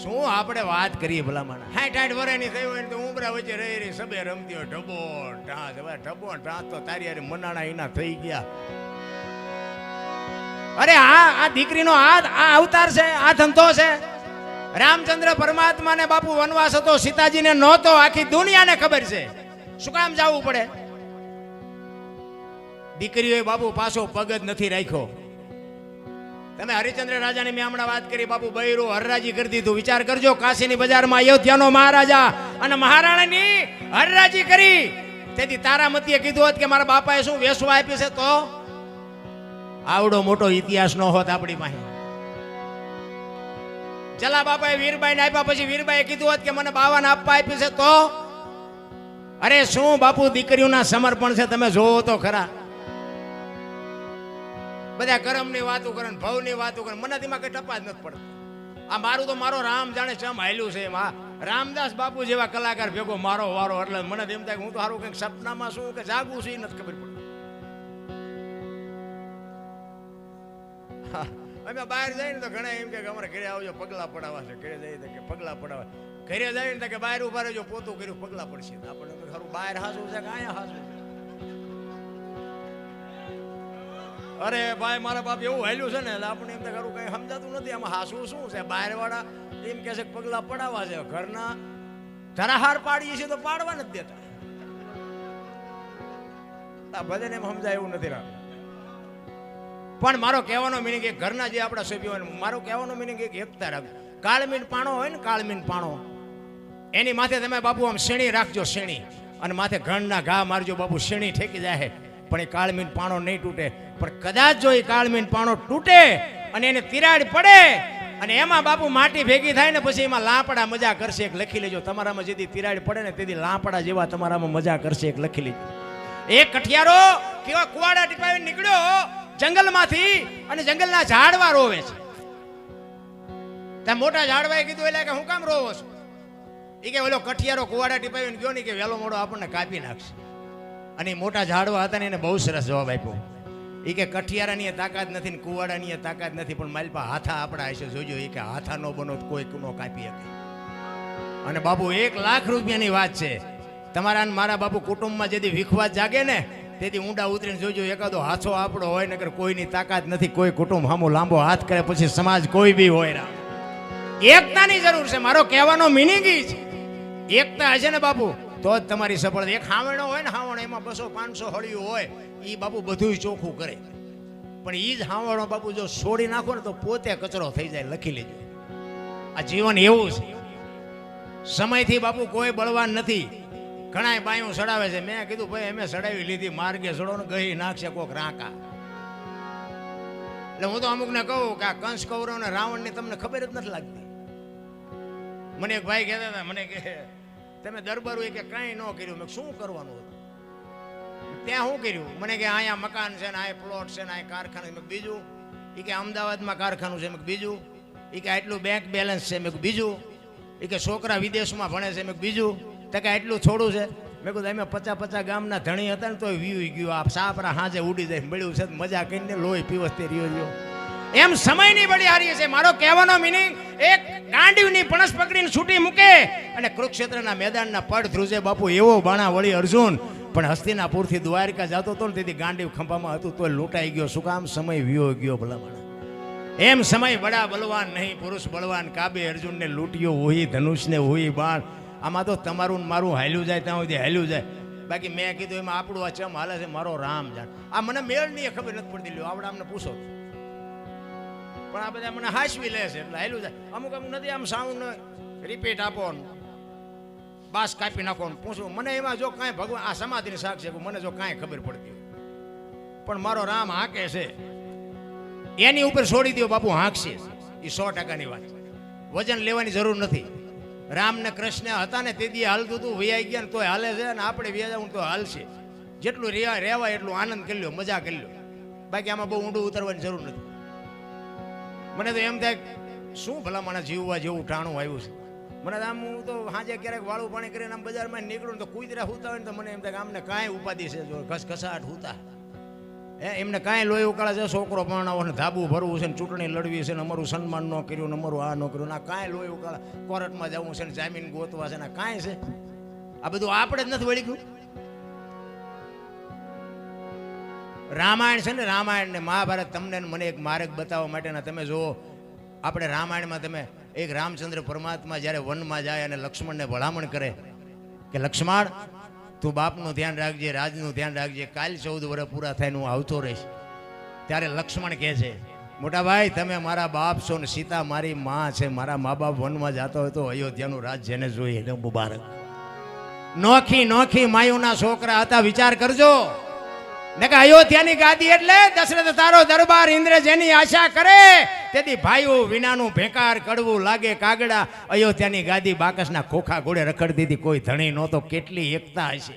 શું આપણે વાત કરીએ ભલા મને? 60 વર્ષની થઈ હોય ને તો ઉમરા વચ્ચે રહી રહી સબે રમતી હોય ઢબો ઢાંસ. હવે ઢબો ઢાંસ તો તારી હારે મનાણા એના થઈ ગયા. અરે આ દીકરીનો આ અવતાર છે, આ ધંધો છે. રામચંદ્ર પરમાત્માને બાપુ વનવાસ હતો, સીતાજીને નહોતો. આખી દુનિયાને ખબર છે. શું કામ જવું પડે? દીકરીઓએ બાપુ પાછો પગ જ નથી રાખ્યો. તમે હરિચંદ્ર રાજાની મેં હમણાં વાત કરી, બાપુ બૈરું હરરાજી કરી દીધું. વિચાર કરજો, કાશીની બજારમાં અયોધ્યાનો મહારાજા અને મહારાણીની હરરાજી કરી. તેથી તારામતીએ કીધું હોત કે મારા બાપાએ શું વેસવા આપી છે તો આવડો મોટો ઇતિહાસ ન હોત આપણી પાસે. ચલા બાપાએ વીરબાઈને આપ્યા, પછી વીરબાઈએ કીધું હોત કે મને બાવાને આપવા આપી છે તો. અરે શું બાપુ દીકરીઓના સમર્પણ છે, તમે જોવો તો ખરા. બધા કર્મની વાતો કરે, ભવની વાતો કરે, મને તેમાં કઈ ટપા જ નથી પડતો. આ મારું તો મારો રામ જાણે ચમ હાલ્યું છે એમાં. રામદાસ બાપુ જેવા કલાકાર ભેગો મારો વારો, એટલે મને એમ થાય હું તો સારું કંઈક સપનામાં શું કે જાગું છું એ નથી ખબર પડતી. અમે બહાર જઈએ ને તો ઘણા એમ કે અમારે ઘરે આવજો પગલા પડાવવા છે. ઘરે જઈએ તો કે પગલા પડાવવા. ઘરે જઈએ ને કે બહાર ઉભા રહેજો, પોતું કર્યું પગલા પડશે. આપણને ખરું બહાર હાસું છે કે અહીંયા હાસું છે? અરે ભાઈ મારા બાપ એવું હાલ્યું છે ને, એટલે આપણે એમ તો ખરું કઈ સમજાતું નથી. આમાં હાસું શું છે? બહાર વાળા એમ કે છે પગલા પડાવવા છે, ઘરના ધરાહાર પાડીએ છીએ તો પાડવા નથી દેતા. આ ભજન એમ સમજાય એવું નથી રાખતું. પણ મારો કહેવાનો મિનિંગ એક ઘરના જે આપણા સભ્યો હોય, મારો કહેવાનો મિનિંગ એક એકતા રાખ. કાળમીન પાણો હોય ને, કાળમીન પાણો, એની માથે તમે બાપુ આમ શેણી રાખજો, શેણી, અને માથે ઘણના ઘા મારજો બાપુ, શેણી ઠેકી જાય. પણ એ કાળમીન પાણો નહીં તૂટે. પણ કદાચ જો એ કાળમીન પાણો તૂટે અને એને તિરાડ પડે અને એમાં બાપુ માટી ભેગી થાય ને, પછી એમાં લાપડા મજા કરશે. એક લખી લેજો, તમારામાં જેથી તિરાડ પડે ને તેથી લાપડા જેવા તમારામાં મજા કરશે. એક લખી લેજો. એક કઠિયારો કેવા કુવાડા ટીપાવી નીકળ્યો જંગલમાંથી, અને જંગલના ઝાડવા રોવે છે. ત્યાં મોટા ઝાડવાએ કીધું એટલે કે હું કામ રોવો છો? એ કે ઓલો કઠિયારો કુવાડા ટીપાવીને ગયો ને કે વેલો મોડો આપણને કાપી નાખશે. અને મોટા ઝાડવા હતા ને એને બહુ સરસ જવાબ આપ્યો. એ કે કઠિયારાની તાકાત નથી ને કુવાડાની તાકાત નથી, પણ મારી પાસે હાથા આપણા હશે, જોજો. એ કે હાથા નો બનો કોઈ નો કાપી શકે. અને બાપુ 1 લાખ રૂપિયાની વાત છે. તમારા મારા બાપુ કુટુંબમાં જેથી વિખવાદ જાગે ને તેથી ઊંડા ઉતરીને જોજો, એકાદો હાથો આપણો હોય ને કોઈની તાકાત નથી. કોઈ કુટુંબ સામો લાંબો હાથ કરે પછી સમાજ કોઈ બી હોય. એકતાની જરૂર છે. મારો કહેવાનો મિનિંગ ઈ છે, એકતા હશે ને બાપુ તો જ તમારી સફળતા. એક હાવણો હોય ને, હાવણ એમાં 200-500 હળિયું હોય, એ બાપુ બધું ચોખ્ખું કરે. પણ એ જ હાવણો બાપુ જો છોડી નાખો ને તો પોતે કચરો થઈ જાય. લખી લેજો, આ જીવન એવું છે. સમયથી બાપુ કોઈ બળવાન નથી. ઘણા બાયું સડાવે છે. મેં કીધું ભાઈ અમે સડાવી લીધી, માર્ગે સડો ને ગઈ નાખશે કોક રાંકા. એટલે હું તો અમુકને કહું કે આ કંસ કૌરવ ને રાવણ ની તમને ખબર જ નથી લાગતી. મને એક ભાઈ કહેતા હતા, મને કે તમે દરબાર હોય કે કઈ ન કર્યું. મેં શું કરવાનું હતું? ત્યાં શું કર્યું? મને કે અહીંયા મકાન છે ને, આ પ્લોટ છે ને, આ કારખાનું. મેં બીજું? એ કે અમદાવાદમાં કારખાનું છે. મેં બીજું? એ કે આટલું બેંક બેલેન્સ છે. મેં બીજું? એ કે છોકરા વિદેશમાં ભણે છે. મેં બીજું? તો કે આટલું થોડું છે. મેં કીધું અમે 50 ગામના ધણી હતા ને તો વીવી ગયું. આ સાપરા હાજે ઉડી જાય મળ્યું છે, મજા કરીને લોહી પીવસ તે રહ્યો. એમ સમયની બડી હારી છે. મારો કહેવાનો મિનિંગ, એક ગાંડીવની પણસ પકડીને છૂટી મૂકે અને કુરુક્ષેત્રના મેદાનના પડ ધ્રુજે બાપુ એવો બાણા વળી અર્જુન. પણ હસ્તિનાપુરથી દ્વારકા જતો હતો ને તેથી ગાંડીવ ખંભામાં હતું તો લૂંટાઈ ગયો. શું કામ? સમય વિયો ગયો. ભલામણ એમ સમય બડા બલવાન નહીં, પુરુષ બળવાન. કાબે અર્જુનને લૂંટ્યો હોય ધનુષને હોય બાણ. આમાં તો તમારું મારું હાલ્યું જાય ત્યાં સુધી હાલ્યું જાય. બાકી મેં કીધું એમાં આપણું આ ચમ હાલે છે મારો રામ જાણ. આ મને મેળ નહીં ખબર નથી પડતી. લ્યો આપણે અમને પૂછો, પણ આ બધા મને હાસવી લે છે એટલે હાલ્યું જાય. અમુક નથી આમ સાઉન્ડ રિપીટ આપો બાસ કાપી નાખો પૂછું મને એમાં જો કાંઈ ભગવાન આ સમાધિની શાક છે મને જો કાંઈ ખબર પડતી પણ મારો રામ હાંકે છે એની ઉપર છોડી દો બાપુ હાંકશે એ 100%ની વાત વજન લેવાની જરૂર નથી રામ ને કૃષ્ણ હતા ને તે દી હાલતું હતું વૈયા ગયા ને તોય હાલે છે અને આપણે વ્યાજાવું તો હાલશે જેટલું રહેવાય એટલું આનંદ કરી લો મજા કરી લો બાકી આમાં બહુ ઊંડું ઉતરવાની જરૂર નથી મને તો એમ થાય શું ભલા મને જીવવા જેવું ટાણું આવ્યું છે મને આમ હું તો સાંજે ક્યારેક વાળું પાણી કરીને આમ બજારમાં નીકળું તો કુતરા હુતા હોય ને તો મને એમ થાય કે આમને કાંઈ ઉપાધિ છે જો ઘસઘસાટ હુતા એમને કાંઈ લોહી ઉકાળે છે છોકરો પરણાવો ને ધાબુ ભરવું છે ને ચૂંટણી લડવી છે ને અમારું સન્માન ન કર્યું ને અમારું આ ન કર્યું ના કાંઈ લોહી ઉકાળે કોર્ટમાં જવું છે ને જામીન ગોતવા છે ને કાંઈ છે આ બધું આપણે જ નથી વળી ગયું રામાયણ છે ને રામાયણ ને મહાભારત તમને મને એક માર્ગ બતાવવા માટેના તમે જુઓ આપણે રામાયણમાં તમે એક રામચંદ્ર પરમાત્મા જ્યારે વનમાં જાય અને લક્ષ્મણને ભલામણ કરે કે લક્ષ્મણ તું બાપનું ધ્યાન રાખજે રાજનું ધ્યાન રાખજે કાલ 14 વર્ષ પૂરા થઈને હું આવતો રહીશ ત્યારે લક્ષ્મણ કહે છે મોટા ભાઈ તમે મારા બાપ છો ને સીતા મારી માં છે મારા મા બાપ વનમાં જતો હોય તો અયોધ્યાનું રાજ જેને જોઈએ એને મુબારક નોખી નોખી માયુના છોકરા હતા વિચાર કરજો ને કે અયોધ્યાની ગાદી એટલે દશરથ તારો દરબાર ઇન્દ્ર જેની આશા કરે તેથી ભાઈઓ વિનાનું ભેકાર કડવું લાગે કાગડા અયોધ્યાની ગાદી બાકસના ખોખા ઘોડે રખડતી હતી કોઈ ધણી નહોતો કેટલી એકતા હશે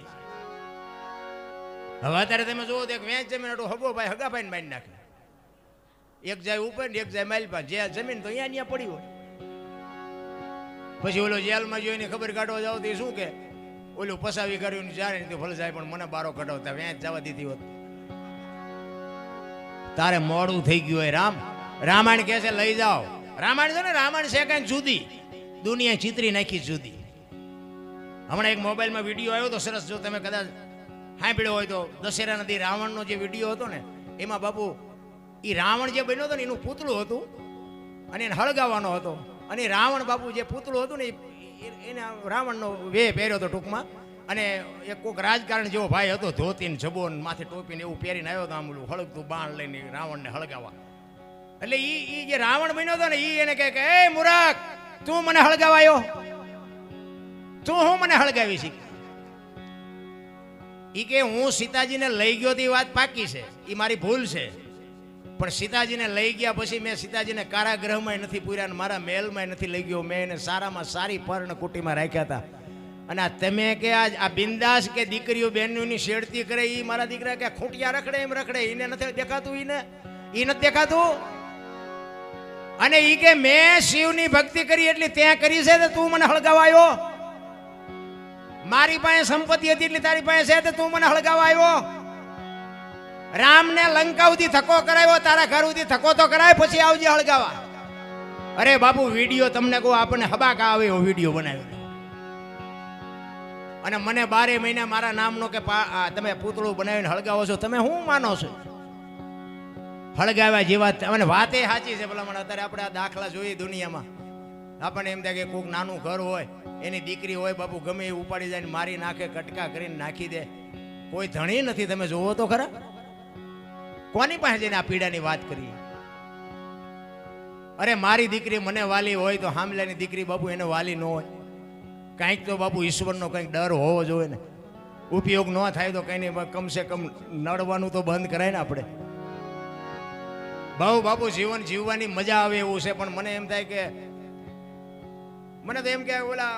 હવે અત્યારે તમે જુઓ તો એક વેચ જમીન હગો ભાઈ હગા ભાઈ મારી નાખે એક જાય ઉપર ને એક જાય માઇલ પા જે જમીન તો અહીંયા પડી હોય પછી ઓલો જેલમાં જોઈને ખબર કાઢવા જાવ તો શું કે ઓલું પસાવી કર્યું જાણે ભલે જાય પણ મને બારો કઢાવતા વેચ જવા દીધી હોત તારે મોડું થઈ ગયું હોય રામાયણ કહે છે લઈ જાઓ રામાયણ છે ને રામાયણ છે કઈ જુદી દુનિયા ચિત્રી નાખી જુદી હમણાં એક મોબાઈલમાં વિડીયો આવ્યો તો સરસ જો તમે કદાચ સાંભળ્યો હોય તો દશેરા નદી રાવણનો જે વિડીયો હતો ને એમાં બાપુ એ રાવણ જે બન્યો હતો ને એનું પૂતળું હતું અને એને હળગાવવાનો હતો અને રાવણ બાપુ જે પૂતળું હતું ને એને રાવણનો વે પહેર્યો હતો ટૂંકમાં અને એક કોઈક રાજકારણ જેવો ભાઈ હતો ધોતીને જબોન માથે ટોપીને એવું પહેરીને આવ્યો હતો આમ હળગતું બાણ લઈને રાવણને હળગાવવા એટલે એ જે રાવણ બન્યો હતો ને એ એને કહે કે એ મૂરખ તું મને હળગાવાયો તું હું મને હળગાવી શીખ એ કે હું સીતાજીને લઈ ગયો તો એ વાત પાકી છે એ મારી ભૂલ છે પણ સીતાજીને લઈ ગયા પછી મેં સીતાજીને કારાગૃહમાં નથી પૂર્યા મારા મહેલમાં નથી લઈ ગયો મેં એને સારામાં સારી પર્ણકુટીમાં રાખ્યા હતા અને આ તમે કે આ બિંદાસ કે દીકરીઓ બહેનોની શેડતી કરે એ મારા દીકરા કે ખૂંટિયા રખડે એમ રખડે એને નથી દેખાતું એ નથી દેખાતું અને એ કે મેં શિવની ભક્તિ કરી એટલી ત્યાં કરી છે તો તું મને હળગાવાયો મારી પાસે સંપત્તિ હતી એટલે તારી પાસે છે તો તું મને હળગાવાયો રામને લંકા સુધી થકો કરાવ્યો તારા ઘર સુધી થકો તો કરાય પછી આવજે હળગાવા અરે બાપુ વિડીયો તમને કહું આપણને હબાકા આવે એવો વિડીયો બનાવ્યો અને મને 12 મહિના મારા નામનો કે તમે પૂતળું બનાવીને હળગાવો છો તમે શું માનો છો હળગાવ્યા જેવા અને વાતે સાચી છે ભલા મને અત્યારે આપણે આ દાખલા જોઈએ દુનિયામાં આપણને એમ થાય કે કોઈક નાનું ઘર હોય એની દીકરી હોય બાપુ ગમે એ ઉપાડી જાય મારી નાખે કટકા કરીને નાખી દે કોઈ ધણી નથી તમે જોવો તો ખરા કોની પાસે જઈને આ પીડાની વાત કરી અરે મારી દીકરી મને વાલી હોય તો હામલાની દીકરી બાપુ એને વાલી ન હોય કંઈક તો બાપુ ઈશ્વરનો કંઈક ડર હોવો જોઈએ ને ઉપયોગ ન થાય તો કંઈ નહીં કમસે કમ નડવાનું તો બંધ કરાય ને આપણે બહુ બાપુ જીવન જીવવાની મજા આવે એવું છે પણ મને એમ થાય કે મને તો એમ કે ઓલા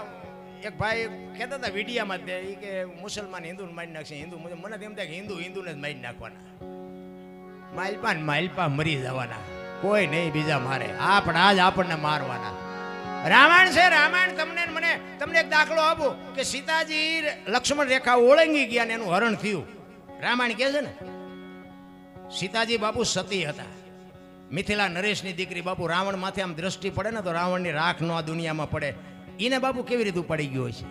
એક ભાઈ કહેતા હતા વિડીયામાં તે એ કે મુસલમાન હિન્દુને મારી નાખશે હિન્દુ મને તો એમ થાય કે હિન્દુને જ મારી નાખવાના માઇલપા મરી જવાના કોઈ નહીં બીજા મારે આપણા જ આપણને મારવાના રામાયણ છે રામાયણ તમને એક દાખલો આપું કે સીતાજી લક્ષ્મણ રેખા ઓળંગી ગયા ને એનું હરણ થયું રામાયણ કહે છે ને સીતાજી બાપુ સતી હતા મિથિલા નરેશની દીકરી બાપુ રાવણ માથે આમ દ્રષ્ટિ પડે ને તો રાવણની રાખ નો આ દુનિયામાં પડે એને બાપુ કેવી રીતે પડી ગયો છે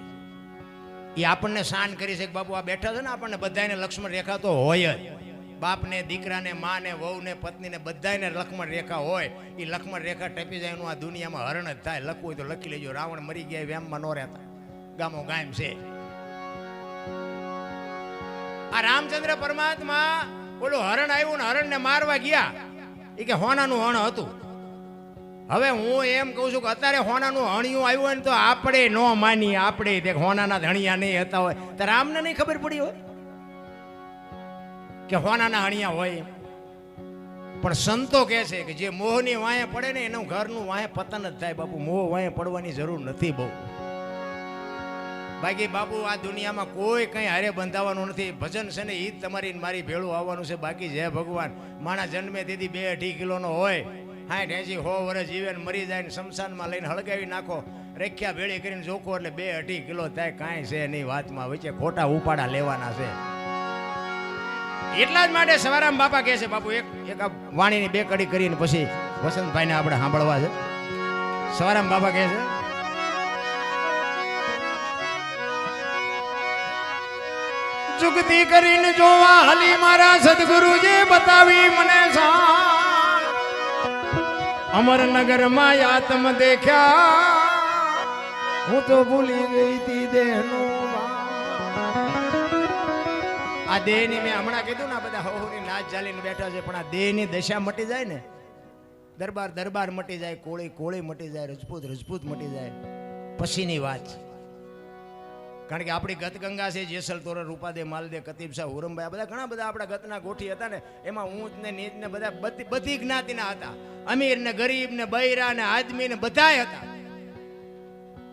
એ આપણને શાન કરી છે કે બાપુ આ બેઠા છે ને આપણને બધાને લક્ષ્મણ રેખા તો હોય જ બાપને દીકરાને માને વહુને પત્નીને બધાને લક્ષ્મણ રેખા હોય એ લક્ષ્મણ રેખા ટપી જાય એનું આ દુનિયામાં હરણ જ થાય લખવું હોય તો લખી લેજો રાવણ મરી ગયા વેમમાં ન રહેતા ગામો ગામ છે આ રામચંદ્ર પરમાત્મા ઓલું હરણ આવ્યું ને હરણને મારવા ગયા એ કે હોનાનું હણ હતું હવે હું એમ કહું છું કે અત્યારે હોનાનું હણિયું આવ્યું હોય ને તો આપણે ન માની, આપણે તે હોનાના ધણિયા નહીં હતા હોય તો રામને નહીં ખબર પડી હોય કે હોનાના હણિયા હોય. પણ સંતો કહે છે કે જે મોહની વાંહે પડે ને એનું ઘરનું વાંહે પતન જ થાય બાપુ. મોહ વાંહે પડવાની જરૂર નથી બહુ. બાકી બાપુ આ દુનિયામાં કોઈ કંઈ હારે બંધાવાનું નથી. ભજન છે ને એ જ તમારી મારી ભેળું આવવાનું છે. બાકી જય ભગવાન માણા જન્મે તેથી 2-2.5 કિલોનો હોય, 60-80 વર્ષ જીવે ને મરી જાય ને શમશાનમાં લઈને હળગાવી નાખો, રેખ્યા ભેળી કરીને જોખો એટલે 2-2.5 કિલો થાય. કાંઈ છે નહીં વાતમાં, વચ્ચે ખોટા ઉપાડા લેવાના છે. એટલા જ માટે સવારામ બાપા કહે છે બાપુ એક વાણીની 2 કડી કરીને પછી વસંતભાઈને આપણે સાંભળવા છે. સવારામ બાપા કહે છે ચુકતી કરીને જોવા હાલી મારા સદગુરુજી બતાવી મને સાં અમરનગરમાં યાતમ દેખ્યા હું તો ભૂલી ગઈ તી દેહનો. આ દેહની મેં હમણાં કીધું ને બધા હોની નાચ ચાલીને બેઠા છે, પણ આ દેહની દશા મટી જાય ને, દરબાર મટી જાય, કોળી મટી જાય, રજપૂત મટી જાય પછીની વાત. કારણ કે આપણી ગત ગંગા છે, જેસલ તોરલ, રૂપાદે, માલદે, કતીબ શાહ, હુરમભાઈ, આ બધા ઘણા બધા આપણા ગતના ગોઠી હતા ને. એમાં ઊંચ ને નીચ ને બધા બધી જ્ઞાતિના હતા, અમીર ને ગરીબ ને બૈરા ને આદમી ને બધાય હતા.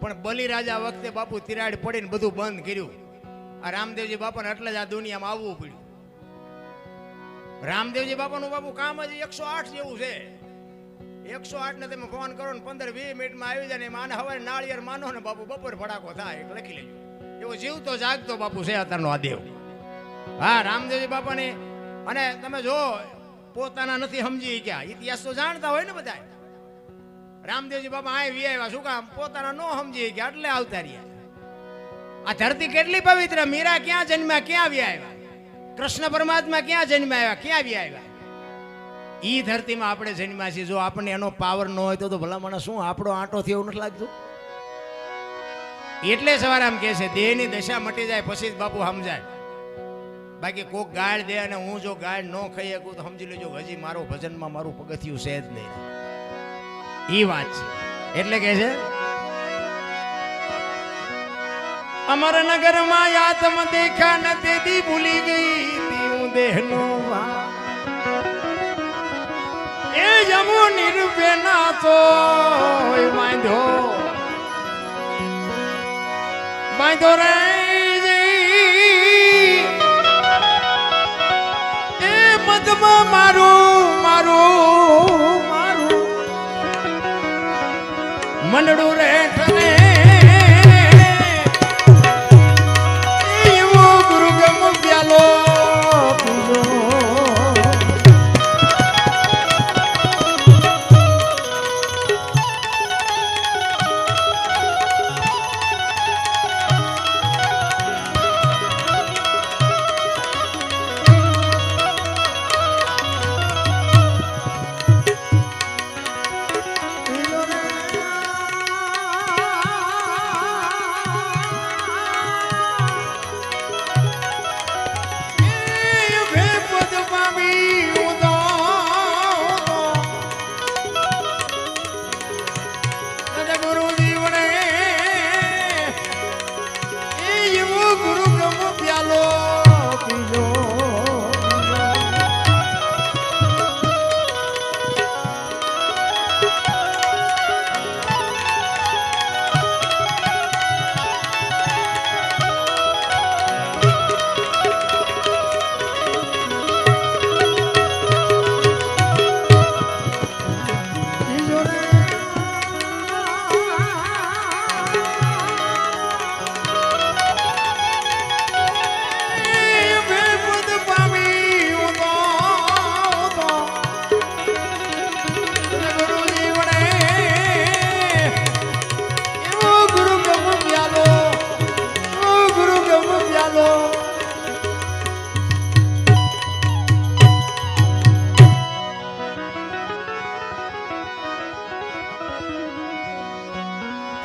પણ બલિરાજા વખતે બાપુ તિરાડ પડીને બધું બંધ કર્યું. આ રામદેવજી બાપાને એટલે જ આ દુનિયામાં આવવું પડ્યું. રામદેવજી બાપાનું બાપુ કામ જ 108 જેવું છે. 108 ને તમે ફોન કરો ને 15-20 મિનિટમાં આવી જાય ને માને હવારે નાળિયેર માનો ને બાપુ બપોર ફડાકો થાય લખી લેજો. એવો જીવતો જાગતો બાપુ છે અત્યારનો આ દેવ. હા, રામદેવજી બાપાને અને તમે જો પોતાના નથી સમજી ગયા, ઇતિહાસ તો જાણતા હોય ને બધા. રામદેવજી બાપા આ વી આવ્યા, શું કામ? પોતાના ન સમજી ગયા એટલે આવતા રહ્યા. આ ધરતી કેટલી પવિત્ર. મીરા ક્યાં જન્મ્યા, ક્યાં વી આવ્યા? કૃષ્ણ પરમાત્મા ક્યાં જન્મ્યા આવ્યા, ક્યાં વી આવ્યા? ઈ ધરતીમાં આપણે જન્મ્યા છીએ. જો આપણને એનો પાવર ન હોય તો ભલા મને શું આપણો આંટો થયો એવું નથી લાગતું? એટલે સવારે આમ કહે છે દેહની દશા મટી જાય પછી જ બાપુ સમજાય. બાકી કોક ગાળ દે અને હું જો ગાળ ન ખાઈ શકું તો સમજી લેજો હજી મારો ભજનમાં મારું પગથિયું છે જ નહીં. ઈ વાત છે. એટલે કહે છે અમરનગરમાં યાતમ દેખા ન તેથી ભૂલી ગઈ હું દેહનો એ જમો નિર્ભે ના તો બાંધો રે એ મધમાં મારું મંડળું રે ઠને એવો ગુરુગમ પ્યાલો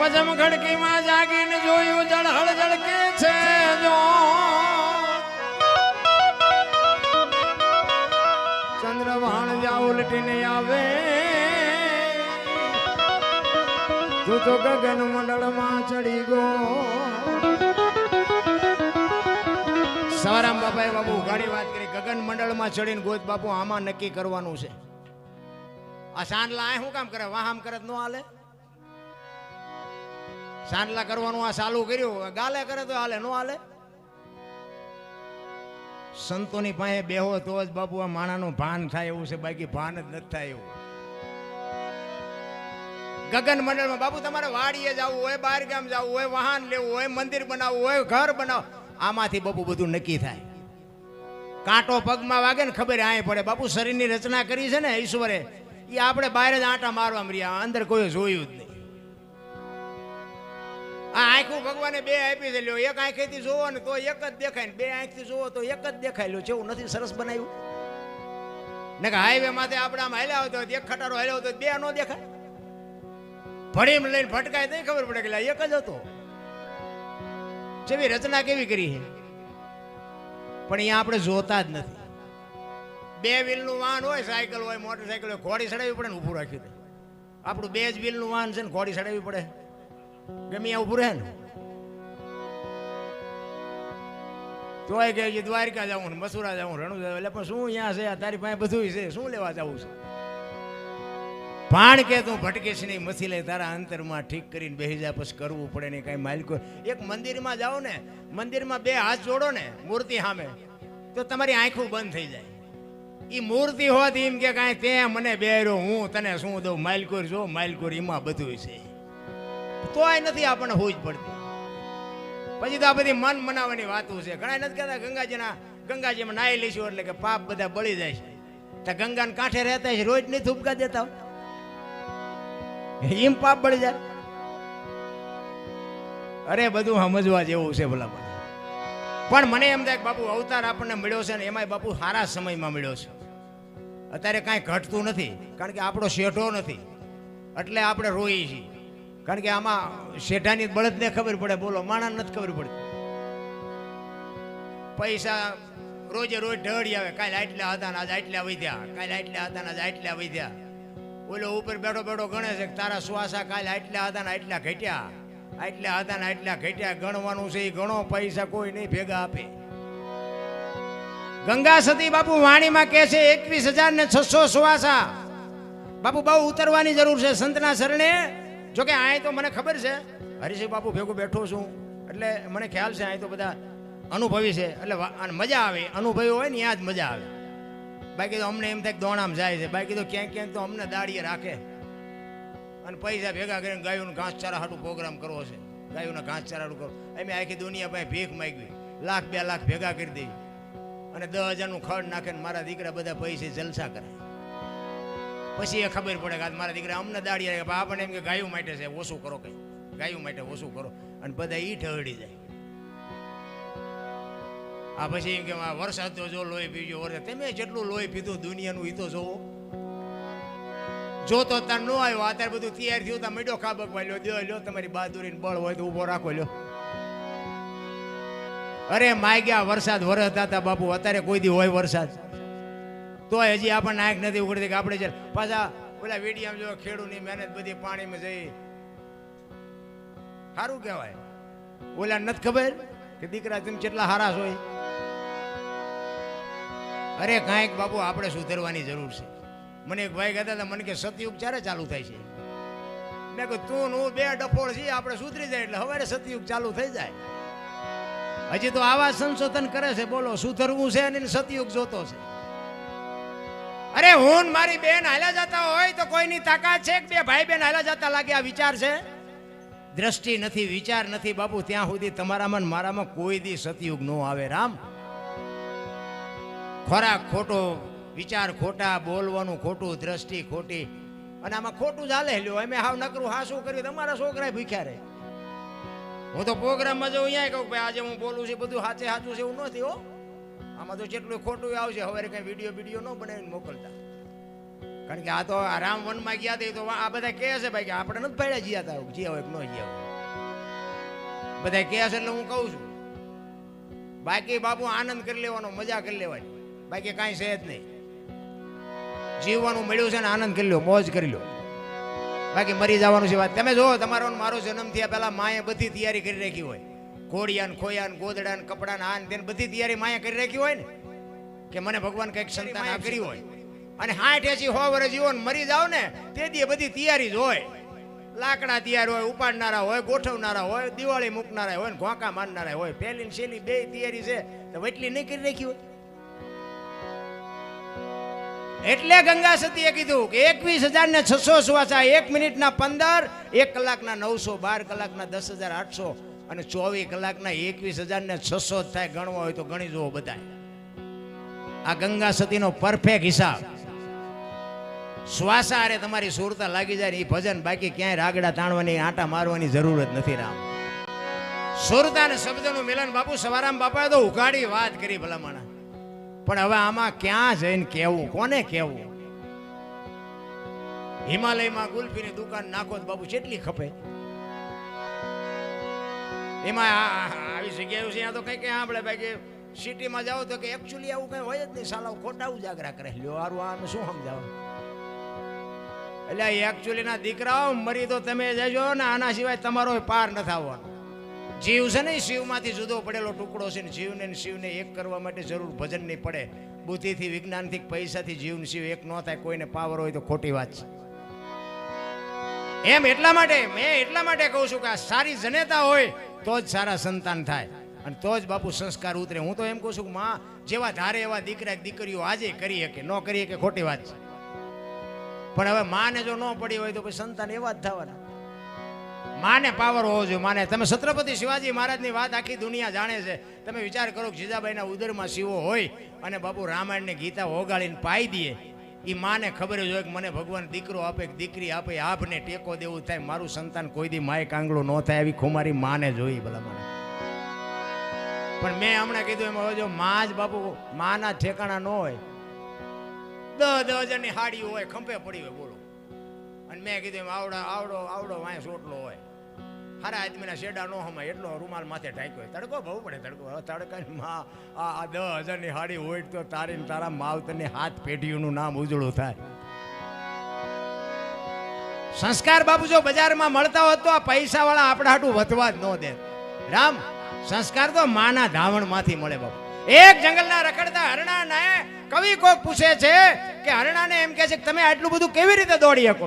પજમ ખડકીમાં જાગીને જોયું જળહળ જળકે છે જો ચંદ્રવાણ જા ઉલટીને આવે તું તો ગગન મંડળમાં ચડી ગો. સવારામ બાપાએ બાપુ ઘણી વાત કરી. ગગન મંડળમાં ચડીને ગોત બાપુ આમાં નક્કી કરવાનું છે. આ સાંડલા આ શું કામ કરે? વાહામ કરે ન હાલે. સાંડલા કરવાનું આ ચાલુ કર્યું, ગાલે કરે તો હાલે, ન હાલે. સંતોની પાસે બેહો તો જ બાપુ આ માણાનું ભાન થાય એવું છે, બાકી ભાન જ નથી થાય એવું. ગગન મંડળમાં બાપુ તમારે વાડીએ જવું હોય, બહાર ગામ જવું હોય, વાહન લેવું હોય, મંદિર બનાવવું હોય, ઘર બનાવ, આમાંથી બાપુ બધું નક્કી થાય. કાંટો પગમાં વાગે ને ખબર આય પડે. બાપુ શરીરની રચના કરી છે ને ઈશ્વરે, એ આપણે બહાર જ આંટા મારવા મળ્યા, અંદર કોઈ જોયું જ નહીં. આ આંખું ભગવાને બે આપી છે, લ્યો એક આંખેથી જોવો ને તો એક જ દેખાય, ને બે આંખથી જોવો તો એક જ દેખાય. લ્યો જેવું નથી સરસ બનાવ્યું ને કે હાઈવે માથે આપણે આમ હાલ્યા આવતો એક ખટારો હાલ્યો હતો બે નો દેખાય. ભડીમ લઈને ફટકાય તો ખબર પડે કે એક જ હતો. જેવી રચના કેવી કરી છે, પણ અહીંયા આપણે જોતા જ નથી. બે વ્હીલનું વાહન હોય, સાયકલ હોય, મોટરસાયકલ હોય, ઘોડી ચડાવવી પડે ને ઊભું રાખ્યું. આપણું બે જ વ્હીલનું વાહન છે ને ઘોડી ચડાવવી પડે, ગમે ત્યાં ઊભું રહે ને. તોય કે દ્વારકા જવું ને મસુરા જવું, રણું જવું, એટલે પણ શું અહીંયા છે તારી પાસે બધું છે, શું લેવા જવું છે? ભાણ કે તું ભટકીશ નહીં, મસી લે તારા અંતરમાં ઠીક કરીને બેસી જાય, પછી કરવું પડે નહીં કાંઈ માલિકો. એક મંદિરમાં જાઓ ને, મંદિરમાં બે હાથ જોડો ને મૂર્તિ સામે, તો તમારી આંખો બંધ થઈ જાય. એ મૂર્તિ હોત એમ કે કાંઈ તે મને બેર્યો, હું તને શું દઉં, માલકોર જો માલકોર, એમાં બધું છે. તોય નથી આપણને હોજ પડતી. પછી તો આ બધી મન મનાવવાની વાતો છે. ઘણા નથી કહેતા ગંગાજીમાં નાહી લઈશું એટલે કે પાપ બધા બળી જાય છે. તો ગંગાને કાંઠે રહેતા છે, રોજ નહીં થૂપકા દેતા, એમ પાપ બળી જાય. અરે બધું સમજવા જેવું છે ભલા. પણ મને એમ થાય કે બાપુ અવતાર આપણને મળ્યો છે ને એમાંય બાપુ સારા સમયમાં મળ્યો છે. અત્યારે કાંઈ ઘટતું નથી, કારણ કે આપણો શેઠો નથી એટલે આપણે રોઈએ છીએ. કારણ કે આમાં શેઠાની બળદને ખબર પડે, બોલો માણસ નથી ખબર પડતી. પૈસા રોજે રોજ ઢળી આવે, કાલે આટલા હતા ને આજે આટલા વધ્યા, કાલે આટલા હતા ને આજે આટલા વધ્યા. ઓલો ઉપર બેઠો બેઠો ગણે છે કે તારા શ્વાસા કાલે આટલા હતા ને આટલા ઘટ્યા, આટલા હતા ને આટલા ઘટ્યા. ગણવાનું છે એ ગણો, પૈસા કોઈ નહીં ભેગા આપે. ગંગા સતી બાપુ વાણીમાં કહે છે 21,600 શ્વાસા. બાપુ બહુ ઉતરવાની જરૂર છે સંતના શરણે. જોકે આ તો મને ખબર છે, હરીસિંહ બાપુ ભેગું બેઠો છું એટલે મને ખ્યાલ છે આ તો બધા અનુભવી છે, એટલે મજા આવે. અનુભવી હોય ને ત્યાં જ મજા આવે. બાકી તો અમને એમ થાય દોણામ જાય છે, બાકી તો ક્યાંક ક્યાંક તો અમને દાડીએ રાખે. અને પૈસા ભેગા કરીને ગાયોનું ઘાસચારા હાટું પ્રોગ્રામ કરવો છે, ગાયોના ઘાસચારા હાટું કરો. અમે આખી દુનિયા પાસે ભીખ માગવી, લાખ 2 લાખ ભેગા કરી દઈ અને 10,000નું ખડ નાખે ને મારા દીકરા બધા પૈસે જલસા કરે. પછી એ ખબર પડે કે મારા દીકરા અમને દાડીએ રાખે. આપણને એમ કે ગાયું માટે છે, ઓછું કરો, કંઈ ગાયું માટે ઓછું કરો, અને બધા ઈ ઠળી જાય. આ પછી એમ કે વરસાદ તો જો લોહી પીજો, વરસાદ તમે જેટલું લોહી પીધું દુનિયાનું એ તો જોવો. જોતો તાર ન આવ્યો, અત્યારે બધું તૈયાર થયું, તા મીડો ખાબક વાળ્યો દો, લ્યો તમારી બહાદુરીને બળ હોય તો ઊભો રાખો, લ્યો. અરે માગ્યા વરસાદ વરસતા હતા બાપુ, અત્યારે કોઈ દી હોય વરસાદ તો હજી આપણને આંખ નથી ઉઘડતી કે આપણે પાછા ઓલા વીડિયામાં જો ખેડૂતની મહેનત બધી પાણીમાં જઈ. સારું કહેવાય. ઓલા નથી ખબર કે દીકરા તમે કેટલા હારા છો. અરે કાંઈક બાપુ આપણે સુધરવાની જરૂર છે. મને એક ભાઈ કહેતા હતા, મને કે સતયુગ ક્યારે ચાલુ થાય છે? મેં કહ્યું તું હું બે ડફોળ છીએ, આપણે સુધરી જાય એટલે હવે સતયુગ ચાલુ થઈ જાય. હજી તો આવા સંશોધન કરે છે, બોલો સુધરવું છે અને સતયુગ જોતો છે. અરે હું મારી બેન હાલ્યા જતા હોય તો કોઈની તાકાત છે કે બે ભાઈ બેન હાલ્યા જતા લાગે આ વિચાર છે? દ્રષ્ટિ નથી, વિચાર નથી બાપુ, ત્યાં સુધી તમારામાં મારામાં કોઈ દી સતયુગ ન આવે. રામ ખોરાક ખોટો, વિચાર ખોટા, બોલવાનું ખોટું, દ્રષ્ટિ ખોટી, અને આમાં ખોટું ચાલે. લ્યો અમે હાવ નકરું હા શું કર્યું, તમારા છોકરા ભૂખ્યા રહે. હું તો પ્રોગ્રામમાં જઉં અહીંયા કહું ભાઈ આજે હું બોલું છું બધું સાચે સાચું છે એવું નથી. હો આમાં તો જેટલું ખોટું આવશે હવે કઈ વિડીયો ન બનાવીને મોકલતા. કારણ કે આ તો રામ વનમાં ગયા હતા તો આ બધા કહે છે ભાઈ કે આપણે નથી પડ્યા જ્યાં હતા, જ્યાં હોય ન જ્યાં બધા કહે છે એટલે હું કહું છું. બાકી બાપુ આનંદ કરી લેવાનો, મજા કરી લેવાની, બાકી કાંઈ છે જ નહીં. જીવવાનું મળ્યું છે ને આનંદ કરી લો, મોજ કરી લો. બાકી મરી જવાનું છે વાત. તમે જો તમારો મારો જન્મ થયા પહેલા માએ બધી તૈયારી કરી રાખી હોય, ઘોડિયાન ખોયાન ગોદડાન કપડાન આન તેને બધી તૈયારી માએ કરી રાખી હોય ને કે મને ભગવાન કંઈક સંતાન આ કરી હોય. અને 60 80 100 વર્ષ જીવો ને મરી જાવ ને તે દી બધી તૈયારી જ હોય. લાકડા તૈયાર હોય, ઉપાડનારા હોય, ગોઠવનારા હોય, દિવાળી મૂકનારા હોય, ઘોંકા મારનારા હોય. પહેલી ને છેલ્લી બે તૈયારી છે તો વટલી નહીં કરી રાખી હોય. એટલે ગંગા સતીએ કીધું કે 21,600 શ્વાસા, 1 મિનિટના 15, 1 કલાકના 900, 12 કલાકના 10,800 અને 24 કલાકના 21,600 થાય. ગણવા હોય તો ગણી જુઓ બધા. આ ગંગા સતીનો પરફેક્ટ હિસાબ. શ્વાસા અરે તમારી સુરતા લાગી જાય એ ભજન, બાકી ક્યાંય રાગડા તાણવાની આટા મારવાની જરૂર જ નથી. રામ સુરતા અને શબ્દનું મિલન. બાપુ સવારામ બાપાએ તો ઉઘાડી વાત કરી ભલામણા, પણ હવે આમાં ક્યાં જઈને કેવું, કોને કેવું? હિમાલયમાં ગુલ્ફીની દુકાન નાખો તો બાપુ કેટલી ખપે. એમાં આવી જગ્યાઓ છે ત્યાં તો કઈ કઈ સાંભળે. બાકી સિટીમાં જાઓ તો કે એકચ્યુઅલી આવું કઈ હોય જ નહીં. સાલા ખોટા ઉજાગરા કરે. લ્યો હારું આને શું સમજાવો? એટલે એકચ્યુઅલી ના દીકરાઓ મરી તો તમે જજો ને, આના સિવાય તમારો પાર નથી આવવાનો. જીવ છે ને શિવમાંથી જુદો પડેલો ટુકડો છે ને જીવને શિવને એક કરવા માટે જરૂર ભજન નહીં પડે. બુદ્ધિથી, વિજ્ઞાનથી, પૈસાથી જીવ શિવ એક ન થાય. કોઈને પાવર હોય તો ખોટી વાત છે. એમ એટલા માટે કહું છું કે આ સારી જનેતા હોય તો જ સારા સંતાન થાય અને તો જ બાપુ સંસ્કાર ઉતરે. હું તો એમ કહું છું કે માં જેવા ધારે એવા દીકરા દીકરીઓ આજે કરી શકે, ન કરી શકે ખોટી વાત છે. પણ હવે માને જો ન પડી હોય તો પછી સંતાન એવા જ થવાના. માને પાવર હોવો જોઈએ. માને તમે છત્રપતિ શિવાજી મહારાજની વાત આખી દુનિયા જાણે છે. તમે વિચાર કરો કે જીજાબાઈના ઉદરમાં શિવો હોય અને બાપુ રામાયણને ગીતા ઓગાળીને પાઈ દે. એ માને ખબર જ હોય કે મને ભગવાન દીકરો આપે કે દીકરી આપે, આપને ટેકો દેવું થાય. મારું સંતાન કોઈ દી માય કાંગળું ન થાય એવી ખુમારી માને જોઈ ભલા મને. પણ મેં હમણાં કીધું એમ હવે જો માં જ બાપુ માના ઠેકાણા ન હોય, 10,000ની હાડી હોય, ખંભે પડી હોય, બોલો. અને મેં કીધું એમ આવડો વાંય સોટલો હોય, હારા આદમીના શેડા નો હમાય એટલો રૂમાલ માથે ઢાંક્યો હોય. તડકો બહુ પડે. તડકાની માં આ 10,000ની હાડી હોય તો તારી તારા માવતરની હાથ પેઢીઓનું નામ ઉજળું થાય. સંસ્કાર બાપુ જો બજારમાં મળતા હોત તો આ પૈસા વાળા આપણા હાટું વધવા જ ન દે. રામ સંસ્કાર તો માના ધાવણ માંથી મળે બાપુ. એક જંગલના રખડતા હરણા ને કવિ કોક પૂછે છે કે હરણાને એમ કહે છે કે તમે આટલું બધું કેવી રીતે દોડી શકો?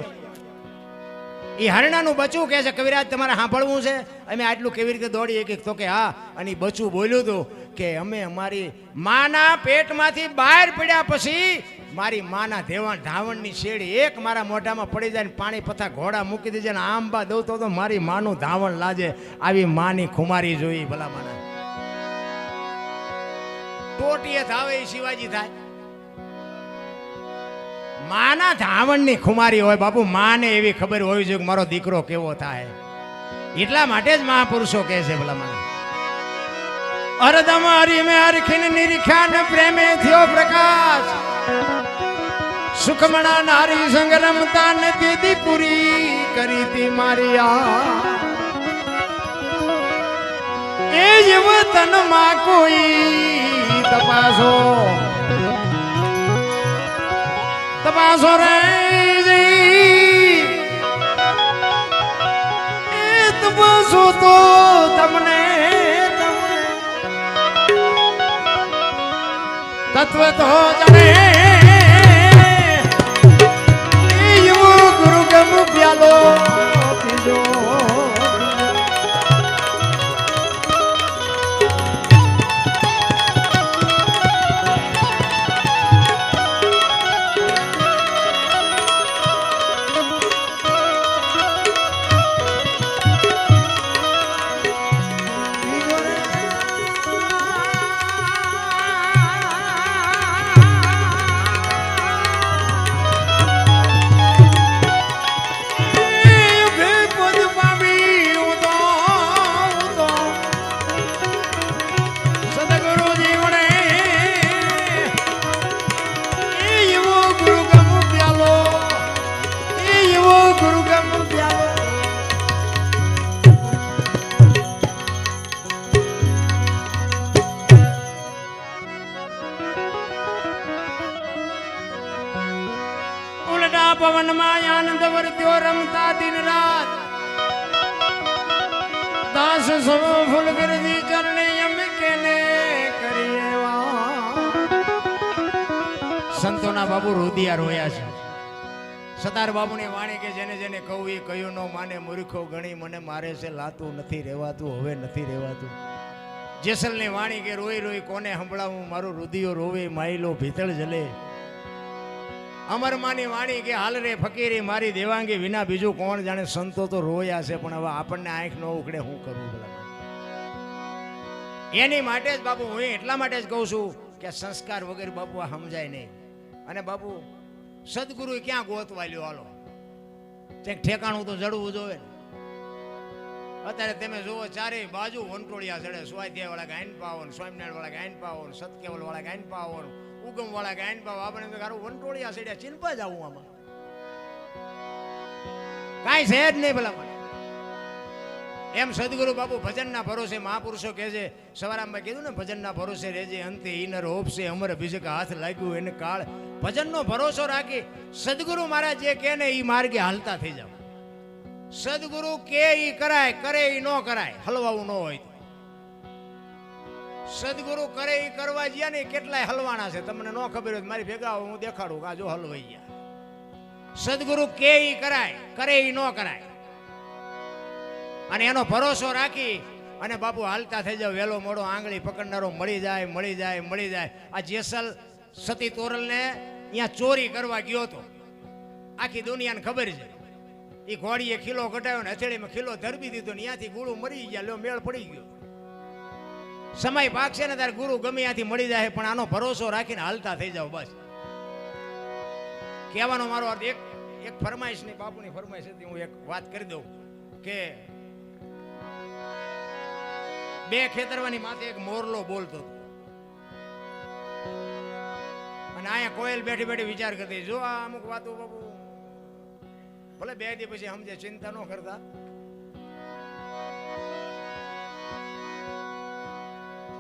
એ હરણાનું બચ્ચું કહે છે કવિરાજ તમારે સાંભળવું છે, અમે આટલું કેવી રીતે દોડી શકીએ? તો કે હા. અને એ બચ્ચું બોલ્યું હતું કે અમે અમારી માના પેટમાંથી બહાર પડ્યા પછી મારી માના ધાવણની શેડી એક મારા મોઢામાં પડી જાય ને પાણી પથા ઘોડા મૂકી દેજે ને આંબા દઉં તો મારી માનું ધાવણ લાજે. આવી માની ખુમારી જોઈ ભલા માના. ટોટીએ ધાવે એ શિવાજી થાય. માના ધાવણની ખુમારી હોય બાપુ. માને એવી ખબર હોવી જોઈએ કે મારો દીકરો કેવો થાય. એટલા માટે જ મહાપુરુષો કહે છે ભલા મને, અરદમારી મે અરખીન નિરીખ્યા ને પ્રેમે થયો પ્રકાશ, સુખમણા નારી સંગ રમતા ને દીદી પૂરી કરી તી મારી આ. એ યુવતન માં કોઈ તપાસો રે એ તપાસો તો તમને તત્વ તો જણે ગુરુ ગમ પ્યાલો પીજો. પવનમાં આનંદ વર્ત્યો રમતા દિન રાત દાસ સૌ ફૂલ ગરજી ચરણે એમ કેને કરીએ સંતોના બાબુ રુદિયા રોયા છે. સતાર બાબુની વાણી કે જેને જેને કહું એ કયું ન માને મૂર્ખો ગણી મને મારે છે લાતું નથી રહેવાતું હવે નથી રહેવાતું. જેસલની વાણી કે રોઈ રોઈ કોને સંભળાવું મારું રુદિયો રોવે માયલો ભીતળ જલે. અમરમાની વાણી કે હાલ રે ફકીરી મારી દેવાંગી વિના બીજું કોણ જાણે. સંતો તો રોયા છે પણ હવે આપણને આંખ ન ઉખડે શું કરવું ભલા. એની માટે જ બાપુ હું એટલા માટે જ કહું છું કે સંસ્કાર વગર બાપુ આ સમજાય નહીં. અને બાપુ સદગુરુ ક્યાં ગોતવા લ્યો હાલો કંઈક ઠેકાણું તો જડવું જોઈએ ને. અત્યારે તમે જુઓ ચારે બાજુ વંટોળિયા ચડે. સ્વાધ્યાય વાળા ગાયન પાવો, સ્વામિનારાયણ વાળા ગાયન પાવો, સતકેવલ વાળા ગાયન પાવો, ઉગમ વાળા ગાયન પાવો. આપણે કારું વંટોળિયા ચડ્યા ચિંપા જ આવું આમાં કાંઈ છે જ નહીં ભલા. એમ સદગુરુ બાપુ ભજનના ભરોસે મહાપુરુષો કહે છે. સવારામાં કીધું ને ભજનના ભરોસે રહેજે અંતે ઈનર હોપશે અમર બીજક હાથ લાગ્યું એને કાળ. ભજનનો ભરોસો રાખી સદગુરુ મહારાજ જે કહે ને એ માર્ગે હાલતા થઈ જાવ. સદગુરુ કે ઈ કરાય, કરે ઈ ન કરાય, હલવાવું ન હોય. સદગુરુ કરે ઈ કરવા ગયા ને કેટલાય હલવાના છે તમને ન ખબર હોય મારી ભેગા હું દેખાડું કે આ જો હલવાઈ ગયા. સદગુરુ કે ઈ કરાય, કરે ઈ ન કરાય. અને એનો ભરોસો રાખી અને બાપુ હાલતા થઈ જાવ. વેલો મોડો આંગળી પકડનારો મળી જાય, મળી જાય, મળી જાય. આ જેસલ સતી તોરલને અહીંયા ચોરી કરવા ગયો હતો. આખી દુનિયાને ખબર છે. એ ઘોડીએ ખીલો કટાયો ને હથેળીમાં ખીલો ધરબી દીધો ને ત્યાંથી ગુરુ મરી ગયા. લ્યો મેળ પડી ગયો. સમય પાકશે ને ત્યારે ગુરુ ગમે ત્યાંથી મળી જાય પણ આનો ભરોસો રાખીને હાલતા થઈ જાવ. બસ કહેવાનો મારો અર્થ એક ફરમાઈશ ની બાપુની ફરમાઈશ હતી. હું એક વાત કરી દઉં કે બે ખેતરવાની માથે એક મોરલો બોલતો હતો અને અહીંયા કોયલ બેઠી બેઠી વિચાર કરતી. જો આ અમુક વાતો બાપુ ભલે બે દી પછી સમજે, ચિંતા ન કરતા.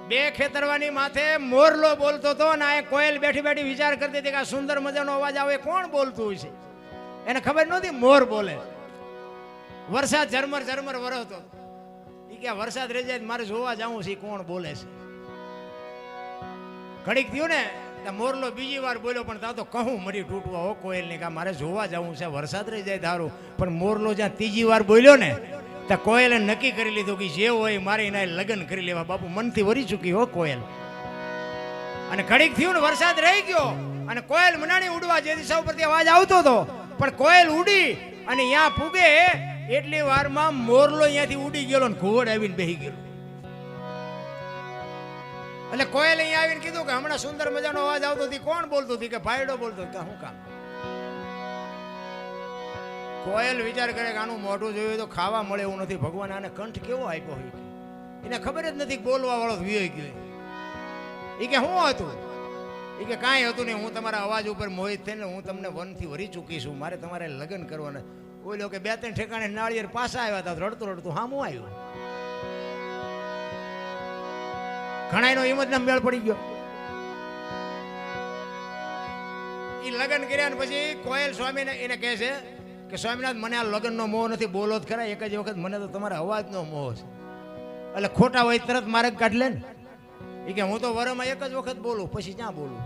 બે ખેતરવાની માથે મોરલો બોલતો હતો અને આ કોયલ બેઠી બેઠી વિચાર કરતી હતી કે આ સુંદર મજાનો અવાજ આવે કોણ બોલતું હોય છે. એને ખબર નહોતી મોર બોલે. વરસાદ ઝરમર ઝરમર વરસતો. એ કે વરસાદ રહી જાય મારે જોવા જવું છે કોણ બોલે છે. ઘડીક થયું ને મોરલો બીજી વાર બોલ્યો પણ ત્યાં તો કહું મરી તૂટવા હો કોયલ ને કે મારે જોવા જવું છે વરસાદ રહી જાય ધારું. પણ મોરલો જ્યાં ત્રીજી વાર બોલ્યો ને ત્યાં કોયલે નક્કી કરી લીધું કે જે હોય મારે એના લગ્ન કરી લેવા. બાપુ મનથી વરી ચૂકી હો કોયલ. અને ઘડીક થયું ને વરસાદ રહી ગયો અને કોયલ મનાણી ઉડવા જે દિશા ઉપરથી અવાજ આવતો હતો પણ કોયલ ઉડી અને ત્યાં પૂગે એટલી વારમાં મોરલો અહીંયાથી ઉડી ગયો ને ઘોડ આવીને બેહી ગયો. એટલે કોયલ અહીંયા આવીને કીધું કે હમણાં સુંદર મજાનો અવાજ આવતો હતી કોણ બોલતું હતી કે ભાઈડો બોલતો કે શું કામ. કોયલ વિચાર કરે કે આનું મોઢું જોયું તો ખાવા મળે એવું નથી. ભગવાન આને કંઠ કેવો આપ્યો હોય એને ખબર જ નથી. બોલવા વાળો વિયો ગયો. એ કે શું હતું? એ કે કાંઈ હતું નહીં. હું તમારા અવાજ ઉપર મોહિત થઈને હું તમને વનથી વરી ચૂકી છું. મારે તમારે લગ્ન કરવાના. બોલ્યો કે બે ત્રણ ઠેકાણે નાળિયેર પાછા આવ્યા હતા રડતું રડતું હામું આવ્યું. ઘણાનો હિંમત ના મેળ પડી ગયો. એ લગ્ન કર્યા ને પછી કોયલ સ્વામીને એને કહે છે કે સ્વામિનાથ મને આ લગ્નનો મોહ નથી. બોલો જ ખરા એક જ વખત. મને તો તમારા અવાજનો મોહ છે. એટલે ખોટા હોય તરત માર્ગ કાઢ લે ને. એ કે હું તો વરમાં એક જ વખત બોલું પછી ક્યાં બોલું.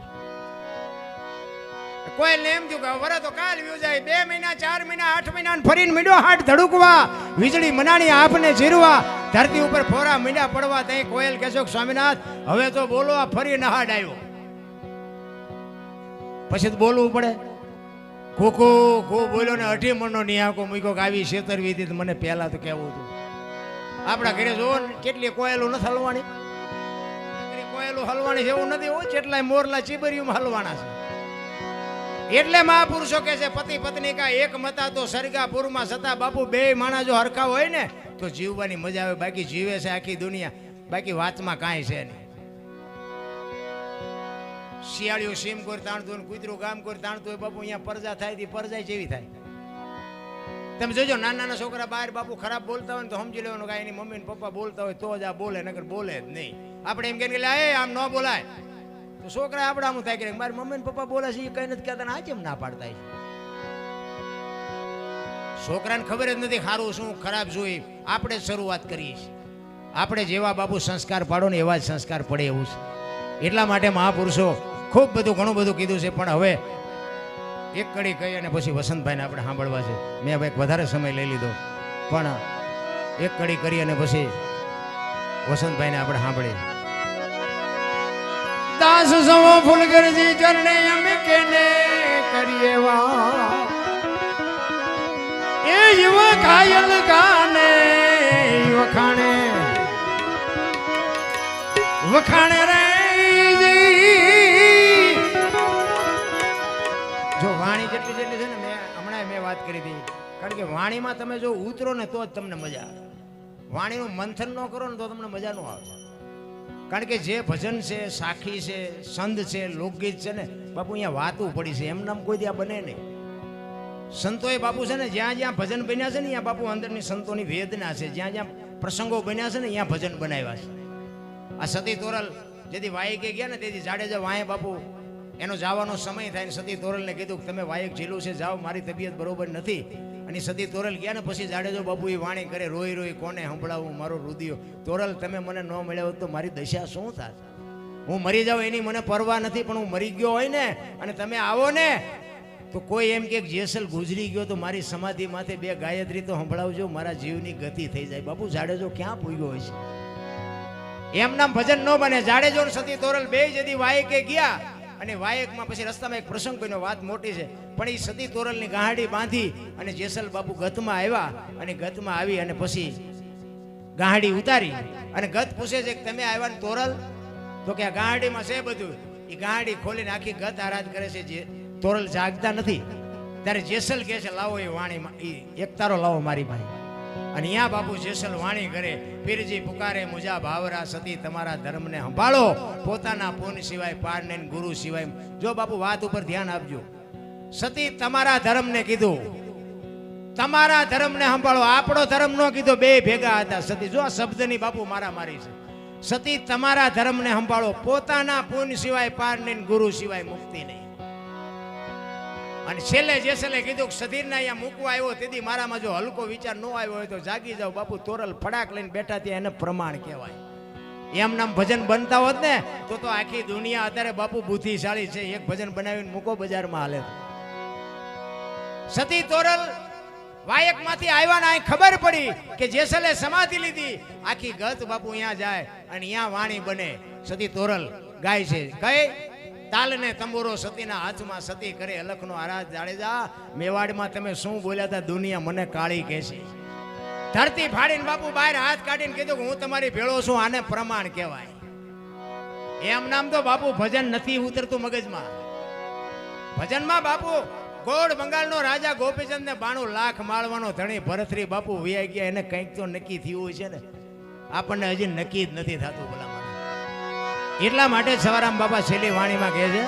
કોયલ ને એમ થયું કે વર તો કાલ વ્યુ જાય. 2 મહિના 4 મહિના 8 મહિના ફરીને મીડ્યો હાથ ધડુકવા. વીજળી મનાણી આપને જીરવા. ધરતી ઉપર ફોરા મીંડા પડવા. ત્યાં કોયલ કહેશો કે સ્વામિનાથ હવે તો બોલો. આ ફરી નહાડ આવ્યો પછી તો બોલવું પડે. ખોખો ખો બોલ્યો ને 18 મણનો નિહાકો મૂક્યો કે આવી છેતરવી હતી. મને પહેલા તો કહેવું હતું. આપણા ઘરે જોવો ને કેટલી કોયલો નથી હલવાની. કોયલો હલવાની છે એવું નથી. હો કેટલાય મોરલા ચીબરીઓમાં હલવાના છે. એટલે મહાપુરુષો કહે છે પતિ પત્ની કા એક મતા તો સરગાપુરમાં સતા. બાપુ બે માણસ જો હરખા હોય ને તો જીવવાની મજા આવે. બાકી જીવે છે આખી દુનિયા. બાકી વાતમાં કાંઈ છે નહીં. શિયાળીઓ સીમ કોઈ તાણતું હોય કૂતરું ગામ કોઈ તાણતું હોય. બાપુ અહીંયા પરજા થાય તી પરજાય જેવી થાય. તમે જોજો નાના નાના છોકરા બહાર બાપુ ખરાબ બોલતા હોય ને તો સમજી લેવાનું કે એની મમ્મી ને પપ્પા બોલતા હોય તો જ આ બોલે નકર બોલે જ નહીં. આપણે એમ કહીએ કે આમ ન બોલાય તો છોકરા આપણે આમ થાય કે મારી મમ્મી ને પપ્પા બોલે છે એ કઈ નથી કહેતા આ કેમ ના પાડતા. છોકરાને ખબર જ નથી સારું શું ખરાબ શું એ આપણે જ શરૂઆત કરીએ છીએ. આપણે જેવા બાપુ સંસ્કાર પાડો ને એવા જ સંસ્કાર પડે એવું છે. એટલા માટે મહાપુરુષો ખૂબ બધું ઘણું બધું કીધું છે, પણ હવે એક કડી કહી અને પછી વસંતભાઈને આપણે સાંભળવા છે. મેં હવે એક વધારે સમય લઈ લીધો, પણ એક કડી કરી અને પછી વસંતભાઈને આપણે સાંભળીએ. દાસ સવો ફૂલગરજી ચરણે અમે કેને કરીએ વા, એ જીવ કાયલ ગાને વખાણે વખાણે રે. જો વાણી જેટલી જેટલી છે ને, મેં વાત કરી હતી, કારણ કે વાણીમાં તમે જો ઉતરો ને તો જ તમને મજા આવે. વાણીનું મંથન ન કરો ને તો તમને મજા ન આવે. કારણ કે જે ભજન છે, સાખી છે, સંદ છે, લોકગીત છે ને બાપુ, અહીંયા વાતું પડી છે, એમ નામ કોઈ ત્યાં બને નહીં. સંતોએ બાપુ છે ને જ્યાં જ્યાં ભજન બન્યા છે ને ત્યાં બાપુ અંદરની સંતોની વેદના છે. જ્યાં જ્યાં પ્રસંગો બન્યા છે ને ત્યાં ભજન બનાવ્યા છે. આ સતી તોરલ જેથી વાયકે ગયા ને તેથી જાડેજા વાંહે બાપુ એનો જવાનો સમય થાય ને સતી તોરલને કીધું કે તમે વાયક ઝીલું છે જાઓ, મારી તબિયત બરોબર નથી. અને સતી તોરલ ગયા ને પછી જાડેજો બાપુ એ વાણી કરે, રોઈ રોઈ કોને સંભળાવું મારો રુદિયો. તોરલ તમે મને ન મળ્યો તો મારી દશા શું થાય? હું મરી જાઉં એની મને પરવા નથી, પણ હું મરી ગયો હોય ને અને તમે આવો ને તો કોઈ એમ કે જેસલ ગુજરી ગયો તો મારી સમાધિ માથે 2 ગાયત્રી તો સંભળાવજો, મારા જીવની ગતિ થઈ જાય. બાપુ જાડેજો ક્યાં પૂગ્યો હોય છે? એમ નામ ભજન ન બને. જાડેજો ને સતી તોરલ બે જદી વાયકે ગયા અને વાયકમાં પછી રસ્તામાં એક પ્રસંગ બન્યો, વાત મોટી છે, પણ એ સતી તોરલની ગાંહડી બાંધી અને જેસલ બાપુ ગતમાં આવ્યા. અને ગતમાં આવી અને પછી ગાંહડી ઉતારી અને ગત પૂછે છે કે તમે આવ્યા ને તોરલ? તો કે આ ગાંહડીમાં છે બધું. એ ગાંહડી ખોલીને આખી ગત આરાધ કરે છે. જે તોરલ જાગતા નથી ત્યારે જેસલ કહે છે લાવો એ વાણીમાં એક તારો લાવો મારી પાસે. અને અહીંયા બાપુ જેસલ વાણી કરે, પીરજી પુકારે મુજા ભાવરા, સતી તમારા ધર્મને સંભાળો, પોતાના પૂન સિવાય પાર ને ગુરુ સિવાય. જો બાપુ વાત ઉપર ધ્યાન આપજો. સતી તમારા ધર્મને કીધું, તમારા ધર્મને સંભાળો, આપણો ધર્મ ન કીધો. બે ભેગા હતા સતી. જો આ શબ્દની બાપુ મારા મારી છે. સતી તમારા ધર્મને સંભાળો, પોતાના પૂન સિવાય પાર ને ગુરુ સિવાય મુક્તિ નહીં. અને છેલ્લે જેસલે કીધું કે સધીરને અહીંયા મૂકવા આવ્યો તેથી મારામાં જો હલકો વિચાર ન આવ્યો હોય તો જાગી જાઓ. બાપુ તોરલ ફડાક લઈને બેઠા ત્યાં એને પ્રમાણ કહેવાય. એમ નામ ભજન બનતા હોત ને તો આખી દુનિયા અત્યારે બાપુ બુદ્ધિશાળી છે. એક ભજન બનાવીને મૂકો બજારમાં હાલે. સતી તોરલ વાયકમાંથી આવ્યા ને ખબર પડી કે જેસલે સમાધિ લીધી. આખી ગત બાપુ અહીંયા જાય અને અહીંયા વાણી બને. સતી તોરલ ગાય છે, કઈ તાલને તંબુરો સતીના હાથમાં. સતી કરે અલખનો આરાધ. જાડેજા મેવાડમાં તમે શું બોલ્યા હતા? દુનિયા મને કાળી કહે છે. ધરતી ફાડીને બાપુ બહાર હાથ કાઢીને કીધું કે હું તમારી ભેળો છું. આને પ્રમાણ કહેવાય. એમ નામ તો બાપુ ભજન નથી ઉતરતું મગજમાં. ભજનમાં બાપુ ગોળ બંગાળનો રાજા ગોપીચંદ ને 92 લાખ માળવાનો ધણી ભરતરી બાપુ વિયા ગયા. એને કંઈક તો નક્કી થયું હોય છે ને, આપણને હજી નક્કી જ નથી થતું. ભલા એટલા માટે સવારામ બાપા છેલ્લી વાણીમાં કહે છે,